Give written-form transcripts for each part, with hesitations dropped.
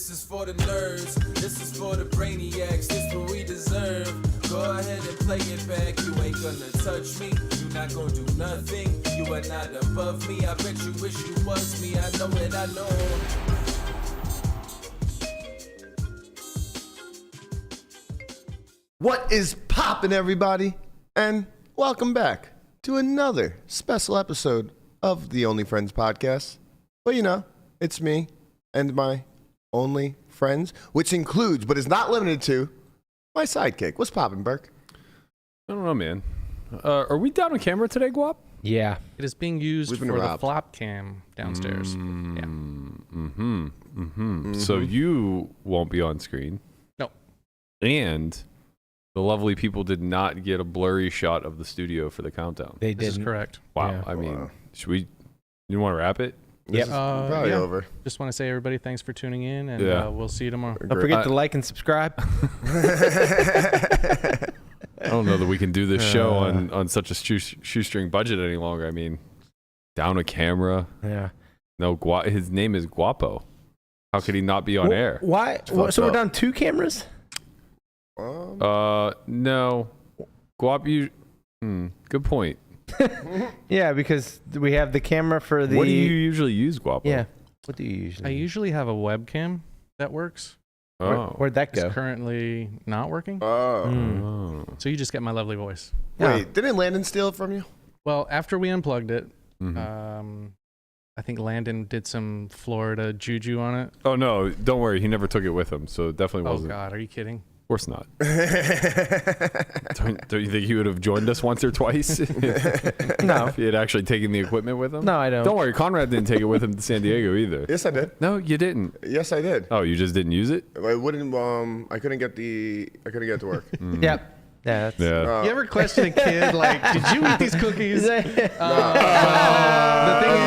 This is for the nerds, this is for the brainiacs, this what we deserve. Go ahead and play it back, you ain't gonna touch me, you not gonna do nothing, you are not above me, I bet you wish you was me, I know it, I know. What is poppin', everybody? And welcome back to another special episode of the Only Friends podcast. Well, you know, it's me and my only friends, which includes, but is not limited to, my sidekick. What's poppin', Burke? I don't know, man. Are we down on camera today, Guap? Yeah. It is being used for the flop cam downstairs. So you won't be on screen. No. And the lovely people did not get a blurry shot of the studio for the countdown. They This did. is correct. Wow. Yeah. I mean, should we? You want to wrap it? This is probably over. Just want to say, everybody, thanks for tuning in, and Yeah. we'll see you tomorrow. Don't forget to like and subscribe. I don't know that we can do this show on such a shoestring budget any longer. I mean, down a camera. Yeah. No, his name is Guapo. How could he not be on air? Why? So we're down 2 cameras? No. Guap, you. Good point. Yeah, because we have the camera for the. What do you usually use, Guapo? Yeah. What do you usually? I usually have a webcam that works. Oh. Where'd that go? It's currently not working. Oh. So you just get my lovely voice. Wait, didn't Landon steal it from you? Well, after we unplugged it, Mhm. I think Landon did some Florida juju on it. Oh no! Don't worry. He never took it with him, so it definitely Oh, wasn't. God. Are you kidding? Of course not. Don't you think he would have joined us once or twice? No. If he had actually taken the equipment with him? No, I don't. Don't worry. Conrad didn't take it with him to San Diego either. Yes, I did. No, you didn't. Yes, I did. Oh, you just didn't use it? I wouldn't. I couldn't get it to work. Yep. Yeah. That's, Yeah. You ever question a kid, like, did you eat these cookies? The thing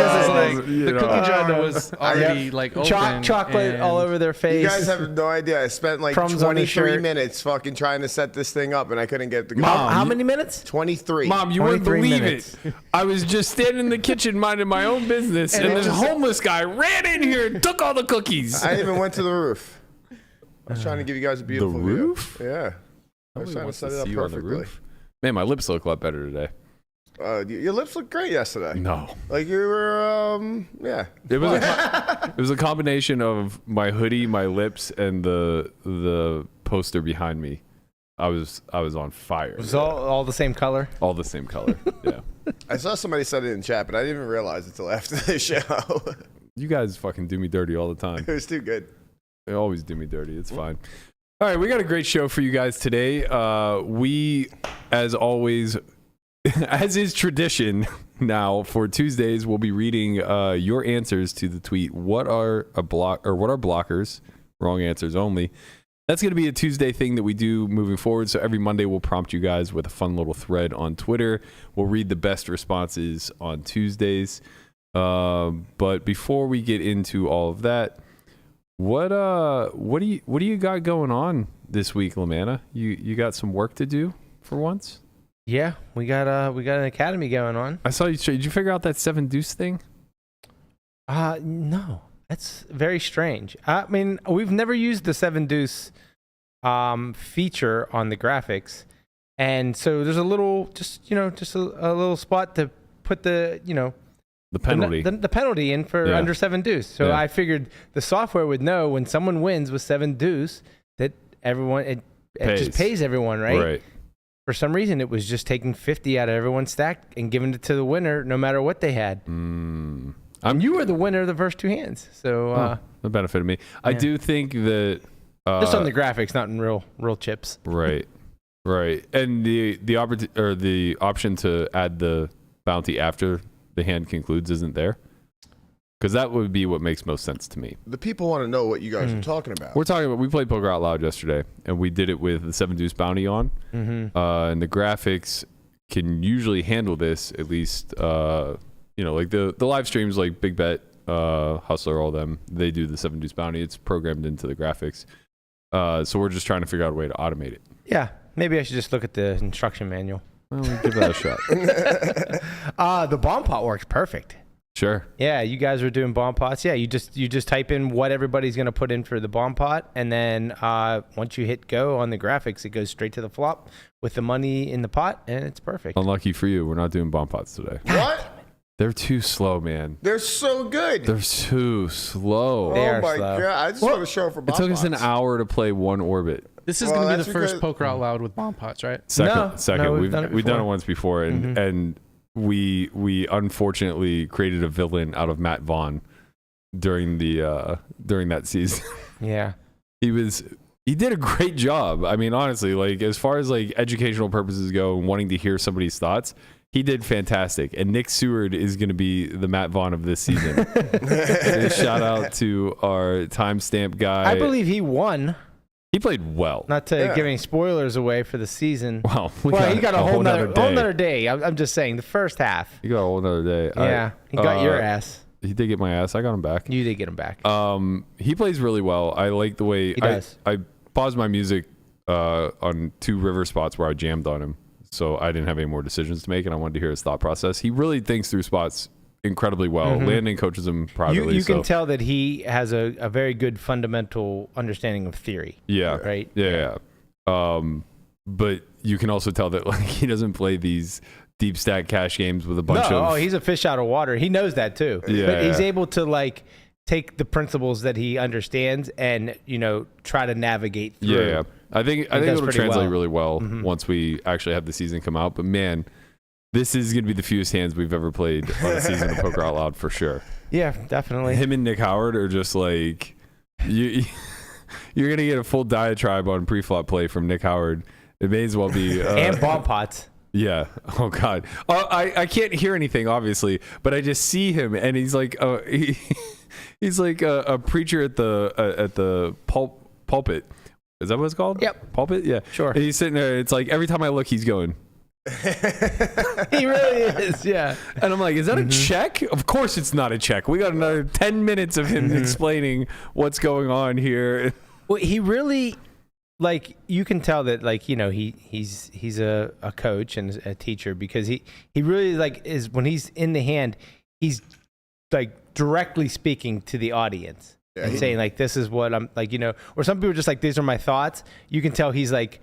is like, the cookie jar was already, like, open. chocolate and all over their face. You guys have no idea. I spent like Crumbs on the 23 shirt. minutes fucking trying to set this thing up, and I couldn't get the. How many minutes? 23. Mom, you wouldn't 23 believe minutes. it. I was just standing in the kitchen minding my own business, and this homeless guy ran in here and took all the cookies. I even went to the roof. I was trying to give you guys a beautiful roof? view. Yeah. I was Nobody trying to wants set to it up see you on the perfectly. roof. Man, my lips look a lot better today. Your lips looked great yesterday. No. Like you were, yeah. It was a combination of my hoodie, my lips, and the poster behind me. I was on fire. It was all the same color. All the same color. Yeah. I saw somebody said it in chat, but I didn't even realize it until after the show. You guys fucking do me dirty all the time. It was too good. They always do me dirty. It's fine. All right, we got a great show for you guys today. We, as always, as is tradition now for Tuesdays, we'll be reading your answers to the tweet. What are blockers? Wrong answers only. That's going to be a Tuesday thing that we do moving forward. So every Monday we'll prompt you guys with a fun little thread on Twitter. We'll read the best responses on Tuesdays. But before we get into all of that, what do you got going on this week, Lamanna? You got some work to do for once? Yeah, we got an academy going on. I saw you. Did you figure out that 7 deuce thing? No, that's very strange. I mean, we've never used the 7 deuce feature on the graphics, and so there's a little, just a little spot to put the penalty. The penalty in for under 7 deuce. So I figured the software would know when someone wins with 7 deuce that it just pays everyone, right? Right. For some reason, it was just taking 50 out of everyone's stack and giving it to the winner, no matter what they had. And you were the winner of the first 2 hands, so that benefited me. I do think that just on the graphics, not in real chips. Right. And the option to add the bounty after the hand concludes isn't there, because that would be what makes most sense to me. The people want to know what you guys are talking about. We played Poker Out Loud yesterday, and we did it with the 7 deuce bounty on, and the graphics can usually handle this, at least like the live streams, like Big Bet, Hustler, all them, they do the 7 deuce bounty. It's programmed into the graphics, so we're just trying to figure out a way to automate it. Yeah, maybe I should just look at the instruction manual. Well, give that a shot. The bomb pot works perfect. Sure. Yeah, you guys are doing bomb pots. Yeah, you just type in what everybody's going to put in for the bomb pot, and then once you hit go on the graphics, it goes straight to the flop with the money in the pot, and it's perfect. Unlucky for you, we're not doing bomb pots today. What? They're too slow, man. They're so good. They're too slow. They Oh are my slow. god! I just want to show for It bomb took us an pots. hour to play one orbit. This is Well, going to be that's the first because- poker out loud with bomb pots, right? Second. No, we've done it done it before. once before, and we unfortunately created a villain out of Matt Vaughn during that season. Yeah. He did a great job. I mean, honestly, like as far as like educational purposes go and wanting to hear somebody's thoughts, he did fantastic. And Nick Seward is going to be the Matt Vaughn of this season. And shout out to our timestamp guy. I believe he won. He played well. Not to give any spoilers away for the season. Well, He got a whole day. nother day. I'm just saying, the first half. He got a whole nother day. Yeah, he got your ass. He did get my ass. I got him back. You did get him back. He plays really well. I like the way He does. I paused my music on 2 river spots where I jammed on him, so I didn't have any more decisions to make, and I wanted to hear his thought process. He really thinks through spots incredibly well. Landon coaches him privately. You can tell that he has a very good fundamental understanding of theory. Yeah. Right? Yeah. But you can also tell that like he doesn't play these deep stack cash games with a bunch of. Oh, he's a fish out of water. He knows that too. Yeah. But he's able to like take the principles that he understands and try to navigate through. Yeah. I think does it'll pretty translate well. really well once we actually have the season come out. But man, this is going to be the fewest hands we've ever played on a season of Poker Out Loud for sure. Yeah, definitely. Him and Nick Howard are just like you're going to get a full diatribe on pre-flop play from Nick Howard. It may as well be And bomb pots. Yeah. Oh God. I can't hear anything obviously, but I just see him and he's like he's like a preacher at the pulpit. Is that what it's called? Yep. Pulpit? Yeah. Sure. And he's sitting there. It's like every time I look, he's going. He really is. Yeah. And I'm like, is that a check? Of course it's not a check. We got another 10 minutes of him explaining what's going on here. Well, he really, like, you can tell that, like, he's a coach and a teacher because he really, like, is when he's in the hand, he's, like, directly speaking to the audience and saying, like, this is what I'm, like, or some people are just like, these are my thoughts. You can tell he's like,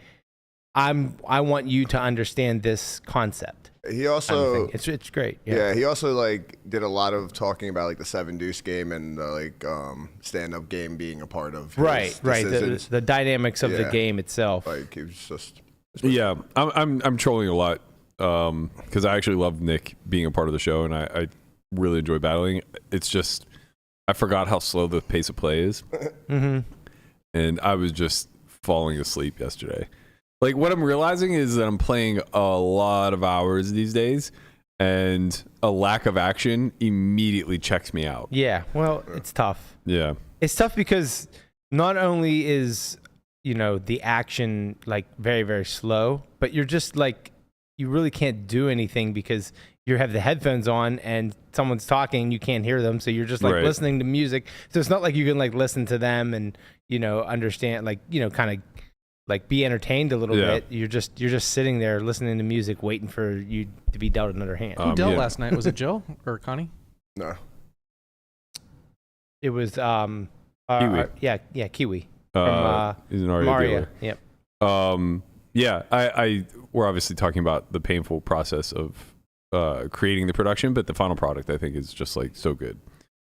I want you to understand this concept. He also, it's great. yeah, he also like did a lot of talking about like the 7 deuce game and the like stand-up game being a part of his decisions. The dynamics of the Yeah. game itself. Like he was just Yeah. I'm trolling a lot because I actually love Nick being a part of the show and I really enjoy battling. It's just I forgot how slow the pace of play is. And I was just falling asleep yesterday. Like what I'm realizing is that I'm playing a lot of hours these days and a lack of action immediately checks me out. Yeah, well, it's tough. Yeah. It's tough because not only is, the action like very, very slow, but you're just like, you really can't do anything because you have the headphones on and someone's talking, you can't hear them. So you're just like listening to music. So it's not like you can like listen to them and, understand, like, kind of like be entertained a little bit. You're just sitting there listening to music, waiting for you to be dealt another hand. Who dealt last night? Was it Joe or Connie? no. It was Kiwi. Kiwi He's an RA Mario. dealer. Yep. Yeah, we're obviously talking about the painful process of creating the production, but the final product I think is just like so good.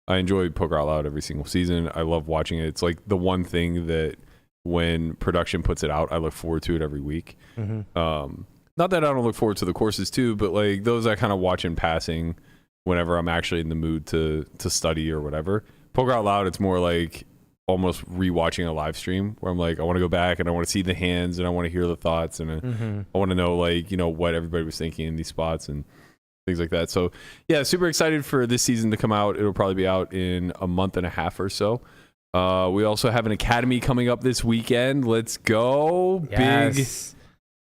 I enjoy Poker Out Loud every single season. I love watching it. It's like the one thing that when production puts it out, I look forward to it every week. Not that I don't look forward to the courses too, but like those I kind of watch in passing whenever I'm actually in the mood to study or whatever. Poker Out Loud, it's more like almost rewatching a live stream where I'm like, I want to go back and I want to see the hands and I want to hear the thoughts and I want to know like, what everybody was thinking in these spots and things like that. So yeah, super excited for this season to come out. It'll probably be out in a month and a half or so. We also have an academy coming up this weekend. Let's go. Yes.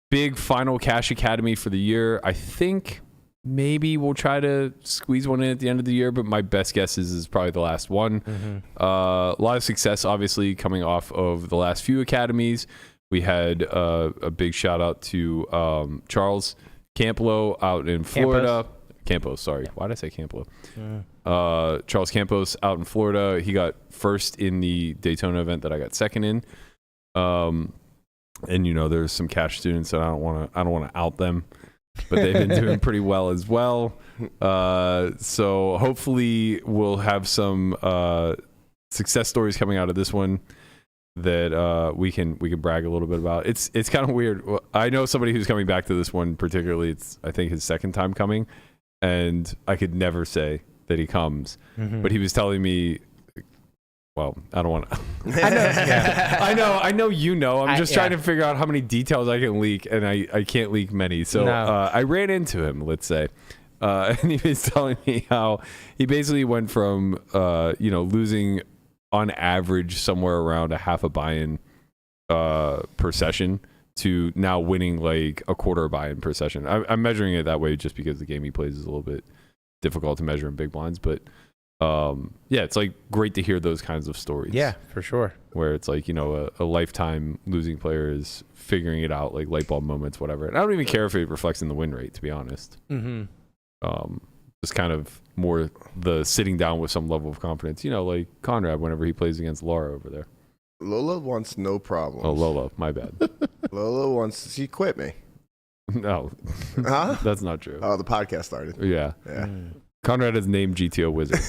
Big final cash academy for the year. I think maybe we'll try to squeeze one in at the end of the year, but my best guess is probably the last one. A lot of success, obviously, coming off of the last few academies. We had a big shout out to Charles Camplo out in Florida. Campos, sorry. Why did I say Camplo? Charles Campos out in Florida. He got first in the Daytona event that I got second in. And there's some cash students that I don't want to out them, but they've been doing pretty well as well. So hopefully we'll have some success stories coming out of this one that we can brag a little bit about. It's kind of weird. I know somebody who's coming back to this one particularly. It's I think his second time coming, and I could never say that he comes, but he was telling me. Well, I don't want to. I know. Yeah. I know. I'm just trying to figure out how many details I can leak, and I can't leak many. So I ran into him, let's say, and he was telling me how he basically went from losing on average somewhere around a half a buy-in per session to now winning like a quarter a buy-in per session. I'm measuring it that way just because the game he plays is a little bit difficult to measure in big blinds, but. It's like great to hear those kinds of stories. Yeah, for sure. Where it's like, a lifetime losing player is figuring it out, like light bulb moments, whatever. And I don't even care if it reflects in the win rate, to be honest. Just kind of more the sitting down with some level of confidence, like Conrad whenever he plays against Laura over there. Lola wants no problems. Oh, Lola, my bad. Lola wants, she quit me. No, huh? That's not true. Oh, the podcast started. Yeah. Conrad has named GTO Wizard.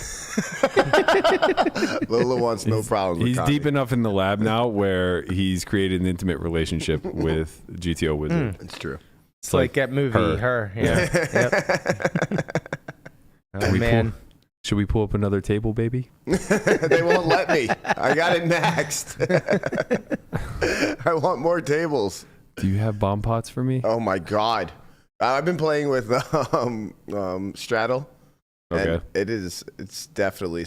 Lola wants no problems with He's Connie. deep enough in the lab now where he's created an intimate relationship with GTO Wizard. It's true. It's like that movie, Her. Yeah. Oh, man. Should we pull up another table, baby? They won't let me. I got it next. I want more tables. Do you have bomb pots for me? Oh, my God. I've been playing with straddle. Okay. And it's definitely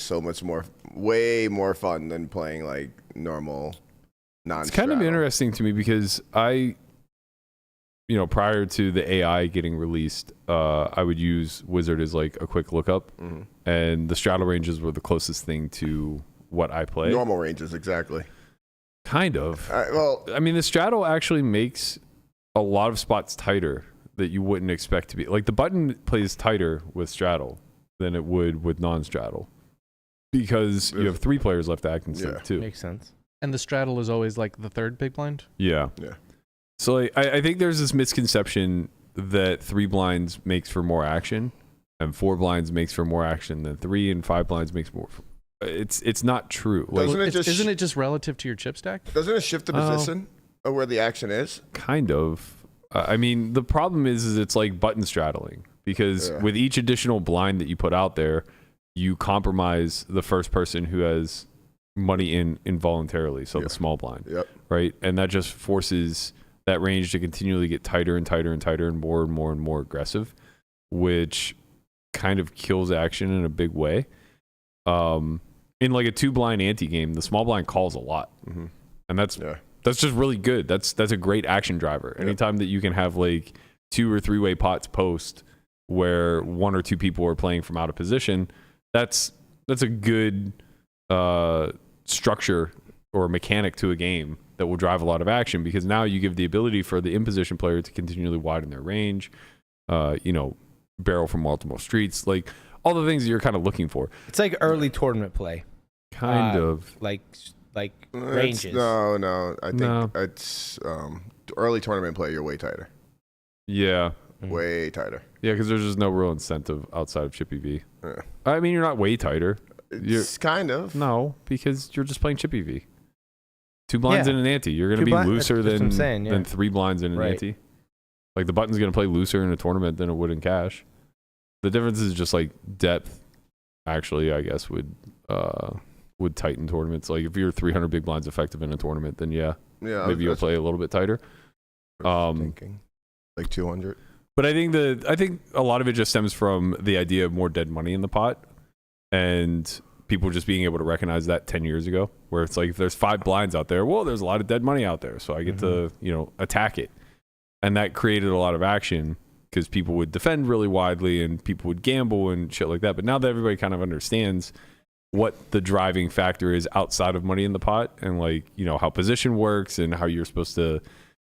way more fun than playing like normal non-straddle. It's kind of interesting to me because I, prior to the AI getting released, I would use Wizard as like a quick lookup, and the straddle ranges were the closest thing to what I play. Normal ranges, exactly. Kind of. The straddle actually makes a lot of spots tighter that you wouldn't expect to be. Like the button plays tighter with straddle than it would with non-straddle because you have 3 players left to act in sync too. Makes sense. And the straddle is always like the third big blind? Yeah. So like, I think there's this misconception that 3 blinds makes for more action and 4 blinds makes for more action than 3 and 5 blinds makes more. It's not true. Like, isn't it just relative to your chip stack? Doesn't it shift the position of where the action is? Kind of. The problem is it's like button straddling. Because with each additional blind that you put out there, you compromise the first person who has money in involuntarily, so the small blind, right? And that just forces that range to continually get tighter and tighter and tighter and more and more and more aggressive, which kind of kills action in a big way. In like a 2 blind ante game, the small blind calls a lot, and that's just really good. That's a great action driver. Anytime that you can have like 2 or 3-way pots post where 1 or 2 people are playing from out of position, that's a good structure or mechanic to a game that will drive a lot of action, because now you give the ability for the in-position player to continually widen their range, barrel from multiple streets, like all the things that you're kind of looking for. It's like early tournament play. Kind of. Like ranges. No. I think it's early tournament play, you're way tighter. Yeah. Way tighter. Yeah, because there's just no real incentive outside of Chippy V. Yeah. You're not way tighter. It's kind of. No, because you're just playing Chippy V. 2 blinds in an ante. You're going to be looser than 3 blinds in an ante. Like the button's going to play looser in a tournament than it would in cash. The difference is just like depth. Actually, I guess would tighten tournaments. Like if you're 300 big blinds effective in a tournament, then maybe you'll play a little bit tighter. Thinking like 200. But I think a lot of it just stems from the idea of more dead money in the pot, and people just being able to recognize that 10 years ago, where it's like if there's 5 blinds out there, well, there's a lot of dead money out there, so I get to attack it, and that created a lot of action because people would defend really widely and people would gamble and shit like that. But now that everybody kind of understands what the driving factor is outside of money in the pot, and like how position works and how you're supposed to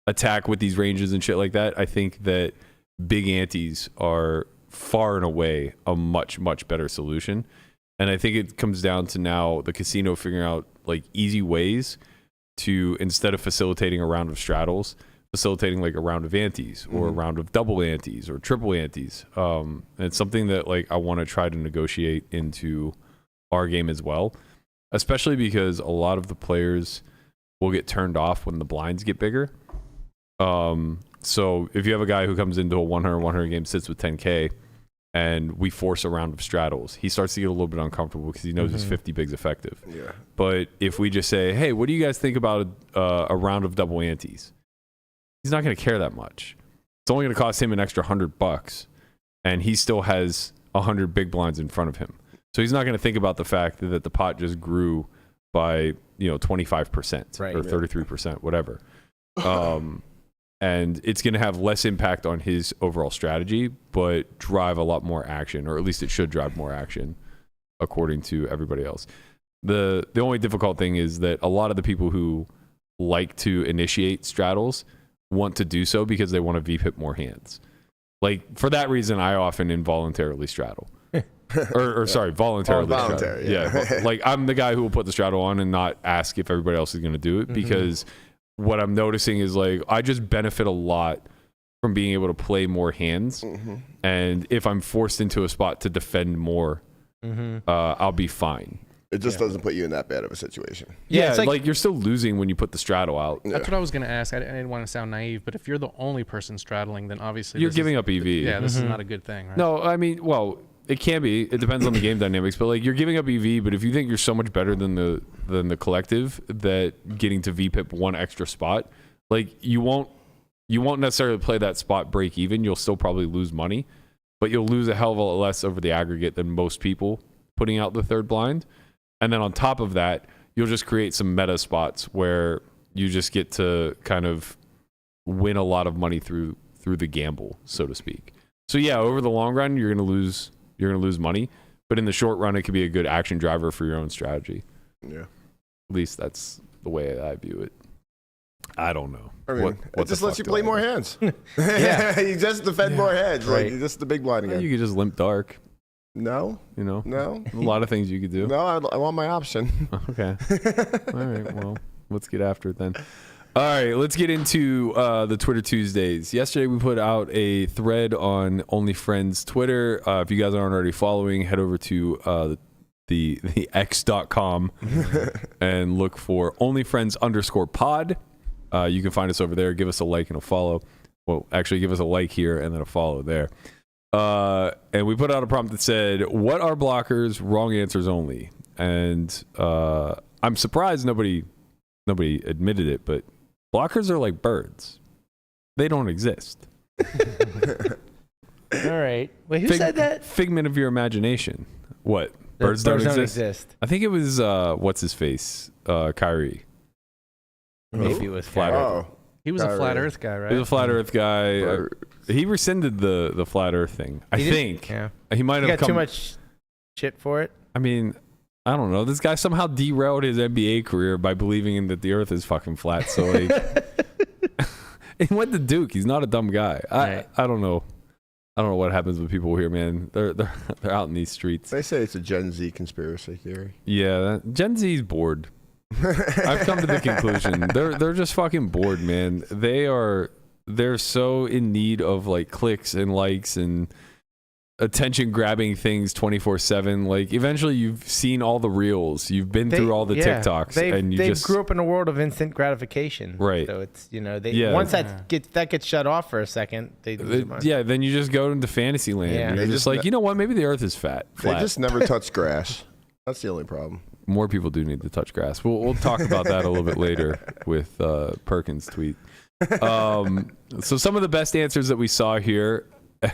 attack with these ranges and shit like that, I think that big antes are far and away a much, much better solution. And I think it comes down to now the casino figuring out like easy ways to, instead of facilitating a round of straddles, facilitating like a round of antes or a round of double antes or triple antes. And it's something that like I want to try to negotiate into our game as well, especially because a lot of the players will get turned off when the blinds get bigger. So if you have a guy who comes into a 100 game, sits with 10K, and we force a round of straddles, he starts to get a little bit uncomfortable because he knows his 50 big's effective. Yeah. But if we just say, hey, what do you guys think about a round of double antes? He's not going to care that much. It's only going to cost him an extra $100, and he still has 100 big blinds in front of him. So he's not going to think about the fact that the pot just grew by 25% or 33%, whatever. And it's going to have less impact on his overall strategy, but drive a lot more action, or at least it should drive more action, according to everybody else. The only difficult thing is that a lot of the people who like to initiate straddles want to do so because they want to VPIP more hands. Like, for that reason, I often involuntarily straddle. or sorry, voluntarily. Voluntary, yeah. Like, I'm the guy who will put the straddle on and not ask if everybody else is going to do it, because what I'm noticing is like I just benefit a lot from being able to play more hands, and if I'm forced into a spot to defend more, I'll be fine. It just doesn't put you in that bad of a situation. Yeah, it's like you're still losing when you put the straddle out. That's what I was going to ask. I didn't want to sound naive, but if you're the only person straddling, then obviously you're giving up EV. Yeah, this is not a good thing, right? No, I mean, well, it can be. It depends on the game dynamics, but like you're giving up EV. But if you think you're so much better than the collective, that getting to VPIP one extra spot, like you won't necessarily play that spot break even. You'll still probably lose money, but you'll lose a hell of a lot less over the aggregate than most people putting out the third blind. And then on top of that, you'll just create some meta spots where you just get to kind of win a lot of money through the gamble, so to speak. So yeah, over the long run, you're gonna lose money, but in the short run, it could be a good action driver for your own strategy. Yeah. At least that's the way I view it. I don't know. I mean, it just lets you play more hands. Yeah. You just defend more heads. Right. Like, just the big blind again. You could just limp dark. No. A lot of things you could do. No, I want my option. Okay. All right. Well, let's get after it then. All right. Let's get into the Twitter Tuesdays. Yesterday, we put out a thread on OnlyFriends Twitter. If you guys aren't already following, head over to the x.com and look for OnlyFriends_pod. You can find us over there. Give us a like and a follow. Well, actually, give us a like here and then a follow there. And we put out a prompt that said, what are blockers? Wrong answers only. And I'm surprised nobody admitted it, but blockers are like birds. They don't exist. All right. Wait, who said that? Figment of your imagination. What? Birds don't exist? I think it was, what's his face? Kyrie. Maybe it was Flat Earth. He was a flat Earth guy, right? He was a flat Earth guy. He rescinded the flat Earth thing. I think. Yeah. He might have got too much shit for it. I mean, I don't know. This guy somehow derailed his NBA career by believing that the Earth is fucking flat. So like, he went to Duke. He's not a dumb guy. I don't know. I don't know what happens with people here, man. They're out in these streets. They say it's a Gen Z conspiracy theory. Yeah, Gen Z's bored. I've come to the conclusion they're just fucking bored, man. They're so in need of like clicks and likes and attention grabbing things 24/7. Like eventually you've seen all the reels, you've been through all the TikToks, and you just grew up in a world of instant gratification. Right. So it's once that gets shut off for a second, then you just go into fantasy land. Yeah. And you're just like, you know what? Maybe the Earth is flat. They just never touch grass. That's the only problem. More people do need to touch grass. We'll talk about that a little bit later with Perkins' tweet. So some of the best answers that we saw here,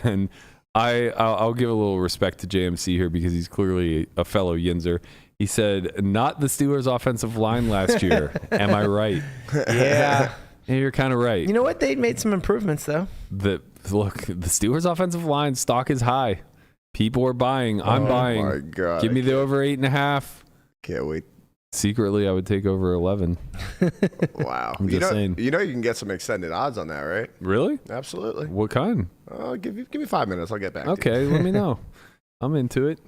and I'll give a little respect to JMC here because he's clearly a fellow Yinzer. He said, not the Steelers' offensive line last year. Am I right? Yeah. Yeah, you're kind of right. You know what? They made some improvements, though. The Steelers' offensive line stock is high. People are buying. I'm buying. Oh, my God. Give me the over 8.5. Can't wait. Secretly, I would take over 11. Wow. I'm just saying. You know you can get some extended odds on that, right? Really? Absolutely. What kind? Give me 5 minutes. I'll get back to you. Okay, let me know. I'm into it.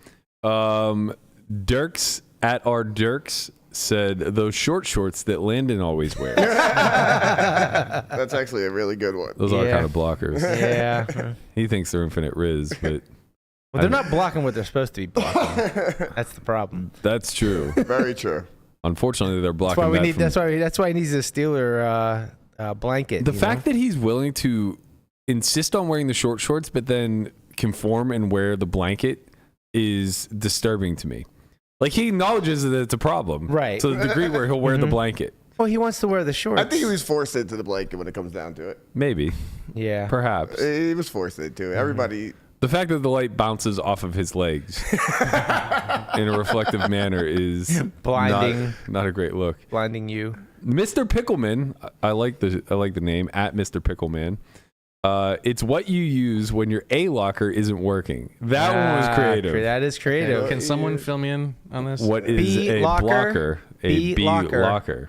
Dirks at our Dirks said those short shorts that Landon always wears. That's actually a really good one. Those are kind of blockers. Yeah. He thinks they're infinite Riz, but Well, they're not blocking what they're supposed to be blocking. That's the problem. that's true. Very true. Unfortunately, they're That's blocking why we that need. from- That's why he needs a Steeler blanket. The fact that he's willing to insist on wearing the short shorts, but then conform and wear the blanket is disturbing to me. Like, he acknowledges that it's a problem. Right. To the degree where he'll wear the blanket. Well, he wants to wear the shorts. I think he was forced into the blanket when it comes down to it. Maybe. Yeah. Perhaps. He was forced into it. Everybody. The fact that the light bounces off of his legs in a reflective manner is Blinding. Not a great look. Blinding you. Mr. Pickleman, I like the name at Mr. Pickleman. It's what you use when your A locker isn't working. That one was creative. That is creative. Can someone fill me in on this? What is B a locker? blocker? A B locker.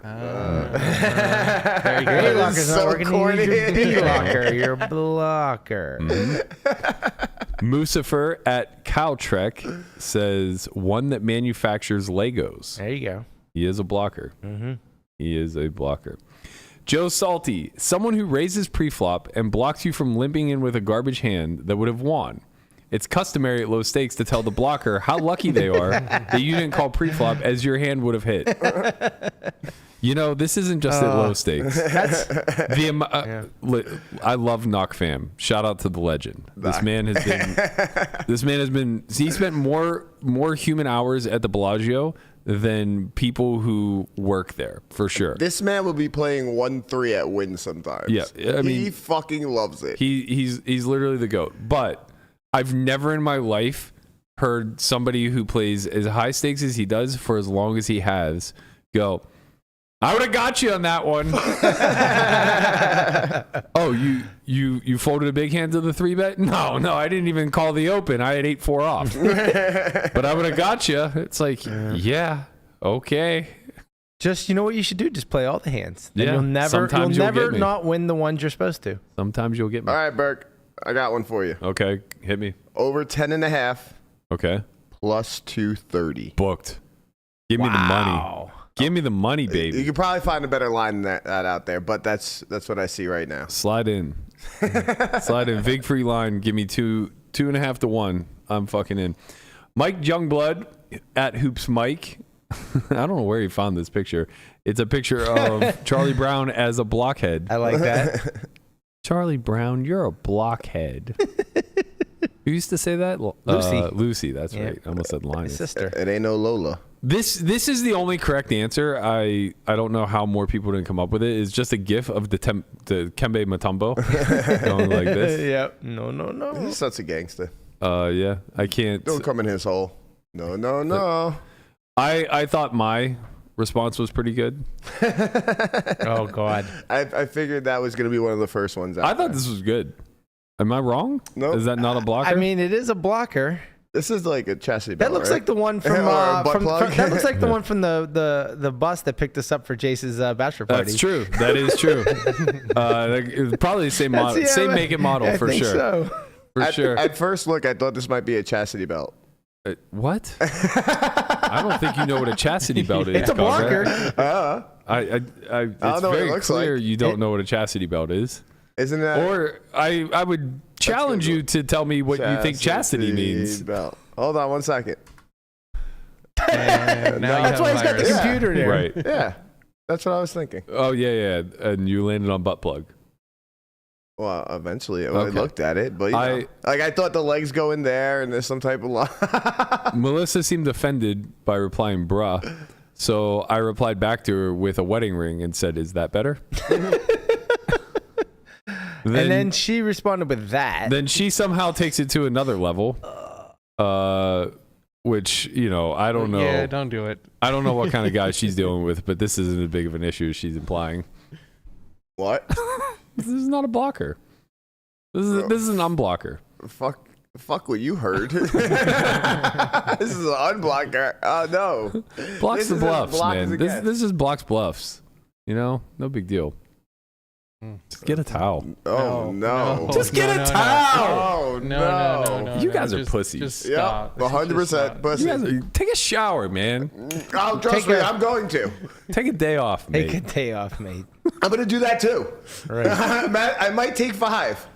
Very Your A good. locker's so not working. corny. You use your B locker. Your blocker. Mucifer at Cowtrek says one that manufactures Legos. There you go. He is a blocker. He is a blocker. Joe Salty, someone who raises preflop and blocks you from limping in with a garbage hand that would have won. It's customary at low stakes to tell the blocker how lucky they are that you didn't call preflop as your hand would have hit. You know, this isn't just at low stakes. I love Knock Fam. Shout out to the legend. This man has been. He spent more human hours at the Bellagio than people who work there, for sure. This man will be playing 1-3 at win sometimes. Yeah, I mean, he fucking loves it. He's literally the GOAT. But I've never in my life heard somebody who plays as high stakes as he does for as long as he has go, I would have got you on that one. Oh, you folded a big hand to the 3-bet? No, I didn't even call the open. I had 8-4 off. But I would have got you. It's like, yeah, okay. Just, you know what you should do? Just play all the hands. Then Yeah, you'll never sometimes you'll get me. not win the ones you're supposed to. Sometimes you'll get me. All right, Burke. I got one for you. Okay, hit me. Over 10.5 Okay. plus 230. Booked. Give me the money. Give me the money, baby. You could probably find a better line than that out there, but that's what I see right now. Slide in. Slide in. Vig free line. Give me 2.5 to 1. I'm fucking in. Mike Youngblood at Hoops Mike. I don't know where he found this picture. It's a picture of Charlie Brown as a blockhead. I like that. Charlie Brown, you're a blockhead. Who used to say that? Lucy. Lucy, that's right. I almost said My Linus. sister. It ain't no Lola. This is the only correct answer. I don't know how more people didn't come up with it. It's just a gif of the Kembe Mutombo going like this. Yep. No. He's such a gangster. Yeah, I can't. Don't come in his hole. No. I thought my response was pretty good. Oh, God. I figured that was going to be one of the first ones out I thought this was good. Am I wrong? Nope. Is that not a blocker? I mean, it is a blocker. This is like a chastity belt, That looks right? like the one from, Or a butt plug. that looks like the one from the bus that picked us up for Jace's bachelor party. that's true. That is true. It's probably the same model, same make and model I for think sure. So. For sure. At first look, I thought this might be a chastity belt. What? I don't think you know what a chastity belt is. It's a blocker. It's know what it very looks clear like. you don't know what a chastity belt is. Isn't that? Or I would challenge you to tell me what you think chastity means. Belt. Hold on 1 second. And now you That's have why a he's got the virus. computer there. Right. Yeah, that's what I was thinking. Oh, yeah. And you landed on butt plug. Well, eventually I Okay. looked at it, but I thought the legs go in there and there's some type of line. Melissa seemed offended by replying bruh. So I replied back to her with a wedding ring and said, is that better? And then she responded with that. Then she somehow takes it to another level, which, I don't know. Yeah, don't do it. I don't know what kind of guy she's dealing with, but this isn't as big of an issue as she's implying. What? This is not a blocker. This is an unblocker. Fuck what you heard. This is an unblocker. Oh no. Blocks This the isn't bluffs, block man. again. This is blocks bluffs. No big deal. Just get a towel. Oh, no. Just get a towel. Oh, No. You guys are Just pussies. stop. Yep, 100% pussy. Take a shower, man. Oh, trust me, I'm going to. Take a day off, mate. Take a day off, mate. I'm going to do that too. Right. Matt, I might take 5.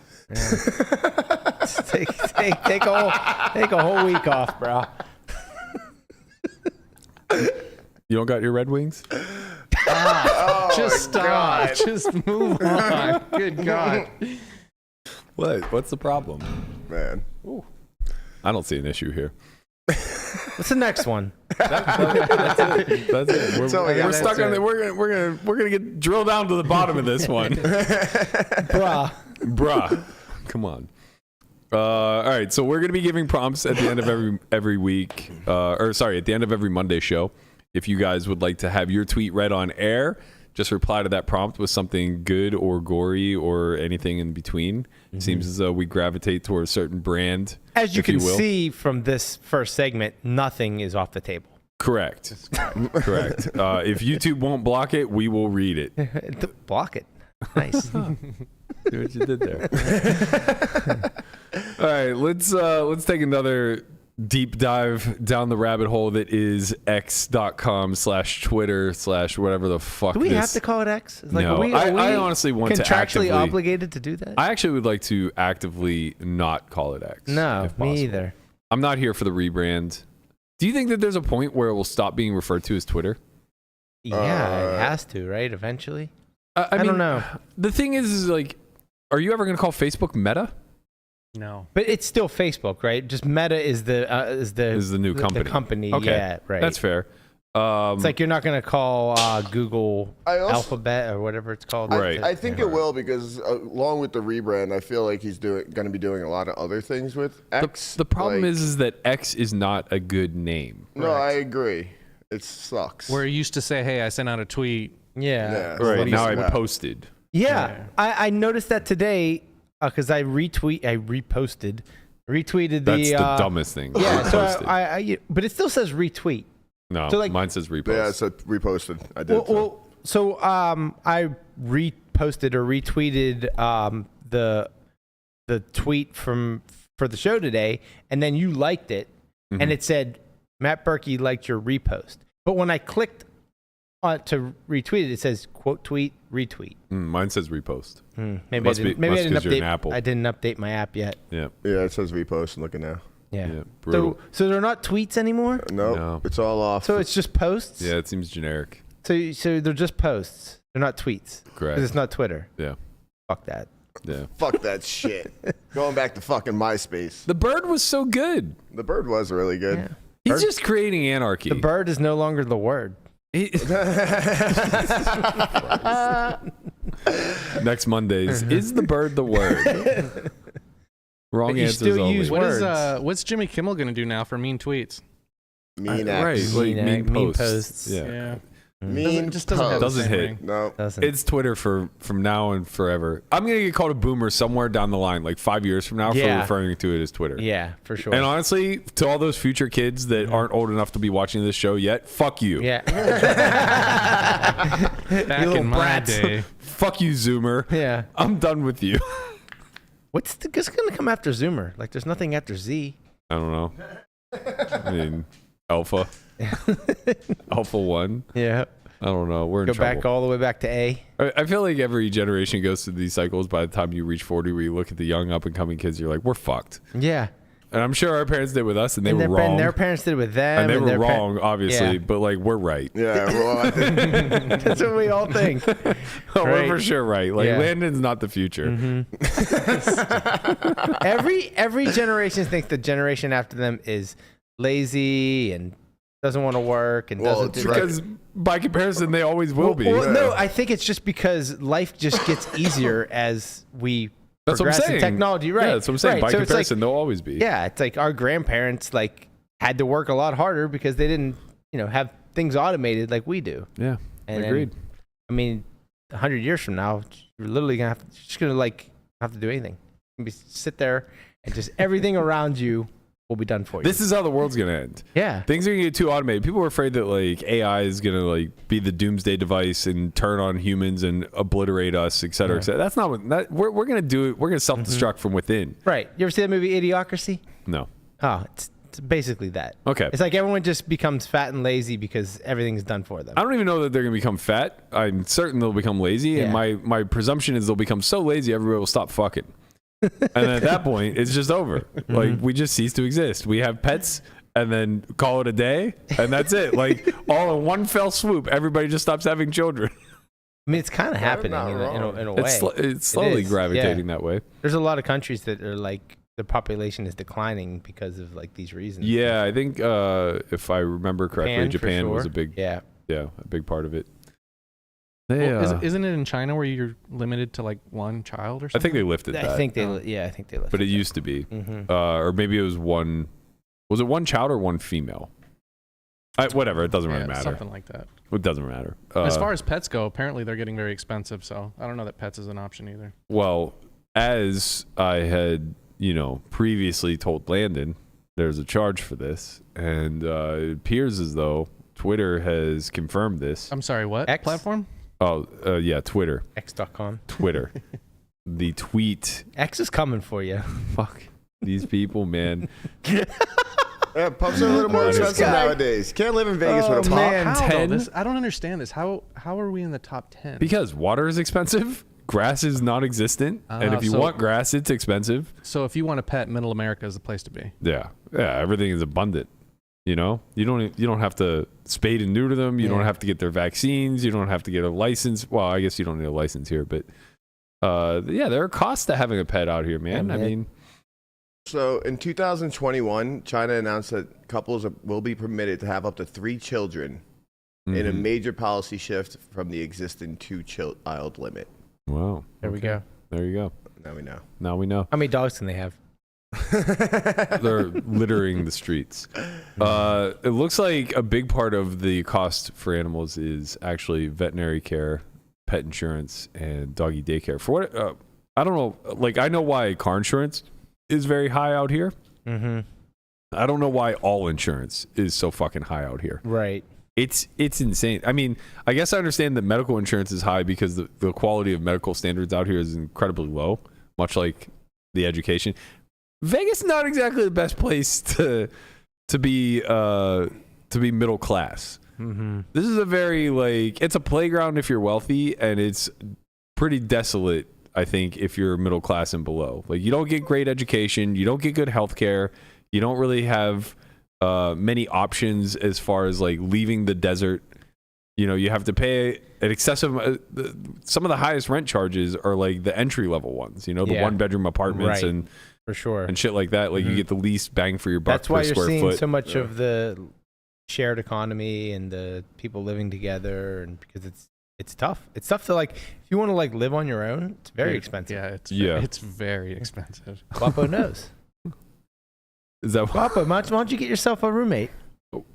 Take a whole week off, bro. You don't got your Red Wings? Just stop. Just move on. Good God. What? What's the problem? Man. I don't see an issue here. What's the next one? That's it. We're That's stuck on it. We're gonna get drill down to the bottom of this one. Bruh. Come on. All right, so we're gonna be giving prompts at the end of every week, at the end of every Monday show. If you guys would like to have your tweet read on air, just reply to that prompt with something good or gory or anything in between. Seems as though we gravitate toward a certain brand. As you can see from this first segment, nothing is off the table. Correct. Correct. If YouTube won't block it, we will read it. Block it. Nice. See what you did there. All right, let's take another deep dive down the rabbit hole that is x.com/Twitter/whatever the fuck. Do we have to call it X? It's like, No, I honestly want to contractually obligated to do that? I actually would like to actively not call it X. No, if me possible. either. I'm not here for the rebrand. Do you think that there's a point where it will stop being referred to as Twitter? Yeah, it has to, right? Eventually. I mean, don't know. The thing is like, are you ever going to call Facebook Meta? No. But it's still Facebook, right? Just Meta is the new company. The company, Okay. yeah, right. That's fair. It's like you're not going to call Google Alphabet or whatever it's called. Right. I think it will because along with the rebrand, I feel like he's going to be doing a lot of other things with X. The problem is that X is not a good name. No, I agree. It sucks. Where it used to say, hey, I sent out a tweet. Yeah. Right. Now I that? posted. Yeah. I noticed that today because I retweeted the. That's the dumbest thing. Yeah. So Reposted. but it still says retweet. No, so like, mine says repost. Yeah, so reposted. I did. So I reposted or retweeted the tweet for the show today, and then you liked it, and it said Matt Berkey liked your repost. But when I clicked to retweet it, it says quote tweet retweet. Mine says repost. Maybe I didn't update. Apple. I didn't update my app yet. Yeah. Yeah, it says repost. I'm looking now. Yeah. Brutal. So they're not tweets anymore. No, it's all off. So it's just posts. Yeah, it seems generic. So they're just posts. They're not tweets. Correct. Because it's not Twitter. Yeah. Fuck that. Yeah. Fuck that shit. Going back to fucking MySpace. The bird was so good. The bird was really good. Yeah. He's just creating anarchy. The bird is no longer the word. Next Mondays, is the bird the word? Wrong But you answers still only. use What's Jimmy Kimmel going to do now for mean tweets? Mean right, X. like mean posts. posts. Yeah. Mean Just doesn't have the Doesn't same hit. ring. No. Doesn't. It's Twitter from now and forever. I'm going to get called a boomer somewhere down the line, like 5 years from now, for Yeah. referring to it as Twitter. Yeah, for sure. And honestly, to all those future kids that aren't old enough to be watching this show yet, fuck you. Yeah. Back little in my brats. day. Fuck you, Zoomer. Yeah. I'm done with you. What's going to come after Zoomer? Like, there's nothing after Z. I don't know. I mean, Alpha. Alpha 1. Yeah. I don't know. We're in Go trouble. back all the way back to A. I feel like every generation goes through these cycles. By the time you reach 40, where you look at the young up and coming kids, you're like, we're fucked. Yeah. And I'm sure our parents did with us, and they were their, wrong. And their parents did it with them. And they were their wrong, obviously, Yeah. but like we're right. Yeah, well, I think That's what we all think. We're Right. for sure right. Like Yeah. Landon's not the future. Every generation thinks the generation after them is lazy and doesn't want to work and Well, doesn't it's do Because by comparison, they always will be. Well, no, I think it's just because life just gets easier as we That's what I'm progress in saying. technology, right? Yeah, that's what I'm saying. Right. By So it's comparison, they'll always be. yeah, it's like our grandparents had to work a lot harder because they didn't, have things automated like we do. Yeah. And Agreed. Then, I mean, 100 years from now, you're literally gonna have to do anything. You can sit there and just everything around you will be done for you. This is how the world's gonna end. Yeah. Things are gonna get too automated. People are afraid that like AI is gonna like be the doomsday device and turn on humans and obliterate us, et cetera, et cetera. That's not what we're gonna do. It. We're gonna self-destruct from within. Right. You ever see that movie Idiocracy? No. Oh, it's basically that. Okay. It's like everyone just becomes fat and lazy because everything's done for them. I don't even know that they're gonna become fat. I'm certain they'll become lazy, and my presumption is they'll become so lazy everybody will stop fucking. And at that point, it's just over. Like, we just cease to exist. We have pets and then call it a day, and that's it. Like, all in one fell swoop, everybody just stops having children. I mean, it's kind of happening in a way. It's slowly gravitating that way. There's a lot of countries that are like, the population is declining because of like these reasons. Yeah, I think if I remember correctly, Japan was a big a big part of it. Isn't it in China where you're limited to like one child or something? I think they lifted that. I think they lifted. But it used to be, or maybe it was one. Was it one child or one female? Whatever. It doesn't really matter. Something like that. It doesn't matter. As far as pets go, apparently they're getting very expensive. So I don't know that pets is an option either. Well, as I had, previously told Landon, there's a charge for this, and it appears as though Twitter has confirmed this. I'm sorry, what? X? Platform? Oh, yeah, Twitter. X.com. Twitter. The tweet. X is coming for you. Fuck these people, man. Yeah, pups are a little more expensive nowadays. Can't live in Vegas with a pup. Man, How, 10? though? I don't understand this. How are we in the top 10? Because water is expensive, grass is non-existent, and if you want grass, it's expensive. So if you want a pet, Middle America is the place to be. Yeah, everything is abundant. You don't have to spade and neuter them. You don't have to get their vaccines. You don't have to get a license. Well, I guess you don't need a license here, but there are costs to having a pet out here, man. I mean, so in 2021, China announced that couples will be permitted to have up to 3 children in a major policy shift from the existing 2-child limit. Wow. There we go. There you go. Now we know. How many dogs can they have? They're littering the streets. It looks like a big part of the cost for animals is actually veterinary care, pet insurance, and doggy daycare. For what I don't know, like I know why car insurance is very high out here. Mm-hmm. I don't know why all insurance is so fucking high out here. Right. It's insane. I mean, I guess I understand that medical insurance is high because the quality of medical standards out here is incredibly low, much like the education. Vegas is not exactly the best place to be middle class. Mm-hmm. This is a very it's a playground if you're wealthy, and it's pretty desolate, I think, if you're middle class and below. Like, you don't get great education, you don't get good health care, you don't really have many options as far as like leaving the desert. You have to pay an excessive. Some of the highest rent charges are like the entry level ones. The 1-bedroom apartments and for sure and shit like that. Like you get the least bang for your buck per square foot. That's why you're seeing so much of the shared economy and the people living together, and because it's tough. It's tough to if you want to live on your own. It's very expensive. Yeah, it's very expensive. Guapo knows. Is that Guapo? Why don't you get yourself a roommate?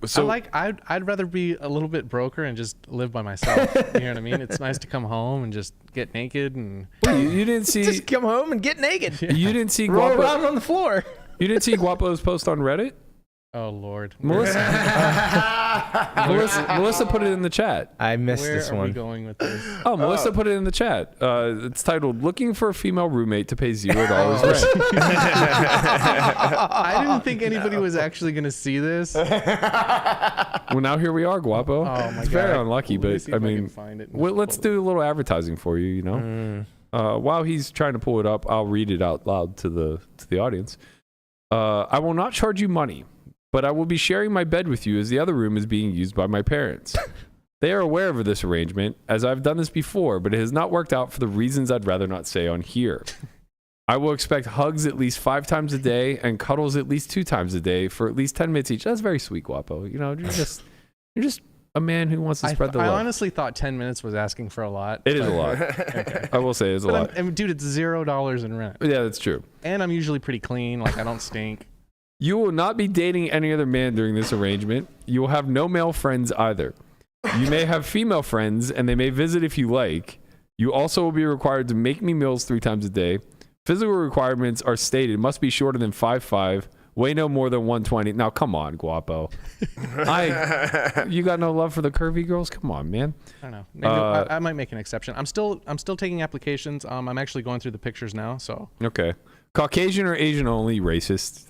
So I'd rather be a little bit broker and just live by myself. You know what I mean? It's nice to come home and just get naked and you didn't see just come home and get naked. You didn't see roll Guapo around on the floor. You didn't see Guapo's post on Reddit? Oh Lord, Melissa put it in the chat. I missed Where this are one. we going with this? Oh, Melissa put it in the chat. It's titled "Looking for a Female Roommate to Pay $0 rent." I didn't think anybody was actually going to see this. Well, now here we are, Guapo. Oh my God. It's very unlucky, but I mean, find it. let's do a little advertising for you. While he's trying to pull it up, I'll read it out loud to the audience. I will not charge you money, but I will be sharing my bed with you as the other room is being used by my parents. They are aware of this arrangement, as I've done this before, but it has not worked out for the reasons I'd rather not say on here. I will expect hugs at least 5 times a day and cuddles at least 2 times a day for at least 10 minutes each. That's very sweet, Guapo. You're just a man who wants to spread the love. I honestly thought 10 minutes was asking for a lot. It is a lot. Okay. I will say it's a lot. Dude, it's $0 in rent. Yeah, that's true. And I'm usually pretty clean. I don't stink. You will not be dating any other man during this arrangement. You will have no male friends either. You may have female friends, and they may visit if you like. You also will be required to make me meals 3 times a day. Physical requirements are stated. Must be shorter than 5'5", Weigh no more than 120. Now, come on, Guapo. You got no love for the curvy girls? Come on, man. I don't know. Maybe I might make an exception. I'm still taking applications. I'm actually going through the pictures now. So Okay. Caucasian or Asian only? Racist.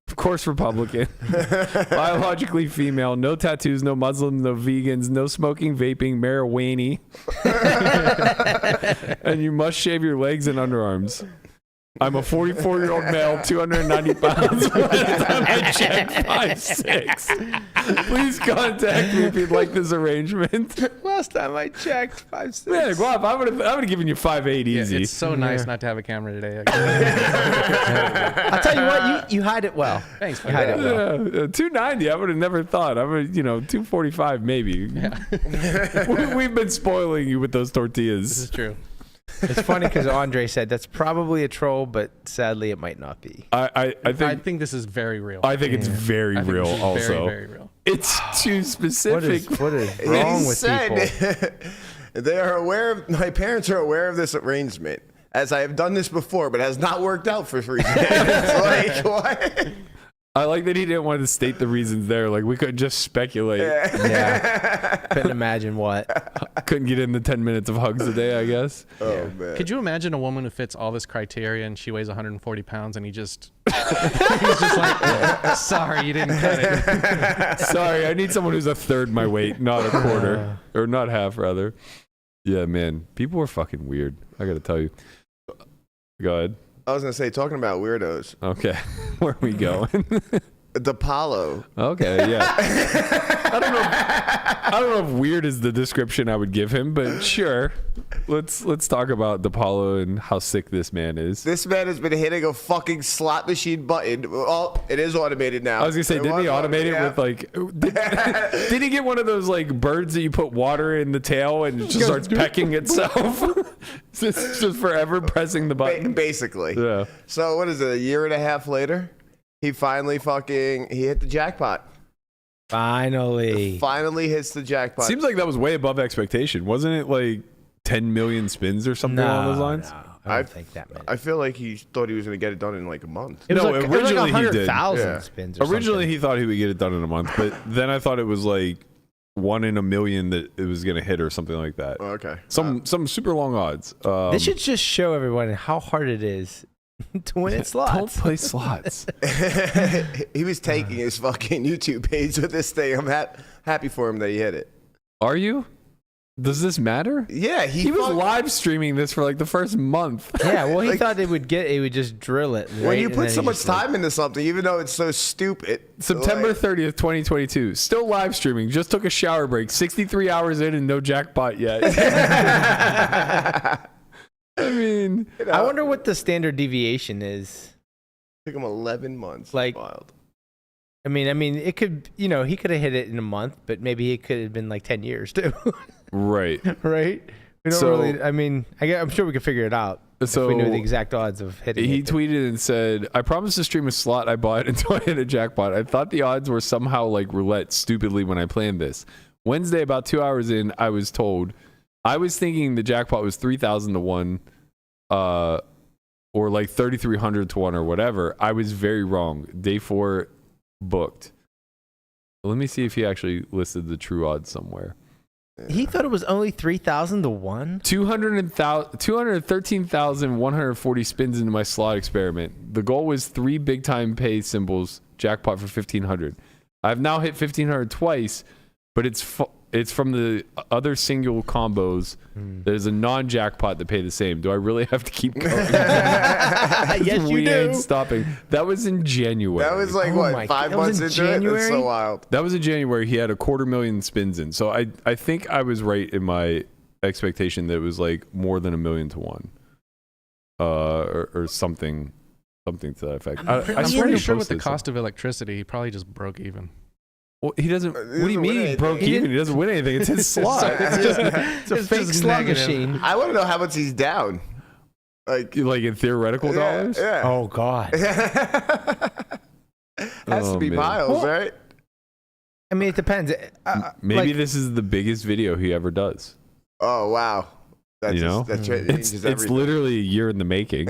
Of course, Republican. Biologically female. No tattoos. No Muslims. No vegans. No smoking, vaping, marijuana. And you must shave your legs and underarms. I'm a 44-year-old male, 290 pounds. By the time I check 5'6". Please contact me if you'd like this arrangement. Last time I checked, 5'6". Man, Guap, I would have given you 5'8" easy. it's so nice not to have a camera today. I'll tell you what, you hide it well. Thanks. You hide it well. Yeah, 290. I would have never thought. I would, 245 maybe. Yeah. We've been spoiling you with those tortillas. This is true. It's funny because Andre said that's probably a troll, but sadly it might not be. I I think this is very real. I think it's very I think real. this is Also, very, very real. it's too specific. What is wrong with people? They are aware. My parents are aware of this arrangement, as I have done this before, but has not worked out for 3 days. Like what? I like that he didn't want to state the reasons there. Like we could just speculate. Yeah. Couldn't imagine what. Couldn't get in the 10 minutes of hugs a day, I guess. Oh man. Could you imagine a woman who fits all this criteria and she weighs 140 pounds and he's just like, sorry, you didn't cut it. Sorry, I need someone who's a third my weight, not a quarter. Or not half, rather. Yeah, man. People are fucking weird. I got to tell you. Go ahead. I was gonna say, talking about weirdos, Okay. Where are we going? DePaulo. Okay, yeah. I don't know if weird is the description I would give him, but sure. Let's talk about DePaulo and how sick this man is. This man has been hitting a fucking slot machine button. Well, it is automated now. I was gonna say, didn't he automate it with like? Did he get one of those like birds that you put water in the tail and it just starts pecking itself? just forever pressing the button. Basically. Yeah. So what is it? A year and a half later, he finally he hit the jackpot. Finally Hits the jackpot. Seems like that was way above expectation, wasn't it? Like 10 million spins or something along those lines. No, I don't think that many. I feel like he thought he was going to get it done in like a month. It was No, like, originally he did. 100,000 Yeah. spins. Or Originally, something. he thought he would get it done in a month, but then I thought it was like 1 in a million that it was going to hit or something like that. Oh, okay. Some super long odds. This should just show everyone how hard it is to win at slots. Don't play slots. He was taking his fucking YouTube page with this thing. I'm happy for him that he hit it. Are you? Does this matter? Yeah, He was live streaming this for like the first month. Yeah, well, he thought it would just drill it. When you put so much time into something, even though it's so stupid. September 30th, 2022. Still live streaming. Just took a shower break. 63 hours in and no jackpot yet. I mean, I wonder what the standard deviation is. Took him 11 months. Like- Wild. I mean, it could, he could have hit it in a month, but maybe it could have been like 10 years too. right. Right? We don't So- really, I'm sure we could figure it out if we knew the exact odds of hitting He it. tweeted and said, I promised to stream a slot I bought until I hit a jackpot. I thought the odds were somehow like roulette stupidly when I planned this. Wednesday, about 2 hours in, I was told, I was thinking the jackpot was 3,000 to 1, or like 3,300 to 1 or whatever. I was very wrong. Day 4 booked. Let me see if he actually listed the true odds somewhere. He thought it was only 3,000 to 1? 213,140 spins into my slot experiment. The goal was 3 big time pay symbols, jackpot for 1,500. I've now hit 1,500 twice, but it's from the other single combos. There's a non-jackpot that pay the same. Do I really have to keep going? Yes, you we do. ain't stopping. That was in January. That was like, Oh my 5 God, that was months in into it? That's January? so wild. That was in January. He had 250,000 spins in. So I think I was right in my expectation that it was like more than 1 million to 1. Or something to that effect. I'm swear pretty he sure with the posted cost of electricity, he probably just broke even. Well, he doesn't. What do you doesn't win mean he anything. broke even? He doesn't win anything. It's his slot. It's a fake just slot negative. machine. I want to know how much he's down. Like in theoretical dollars. Yeah. Oh, God. Has to be man. miles, Well, right? I mean, it depends. Maybe this is the biggest video he ever does. Oh wow. That You know? that It's changes everything. literally a year in the making.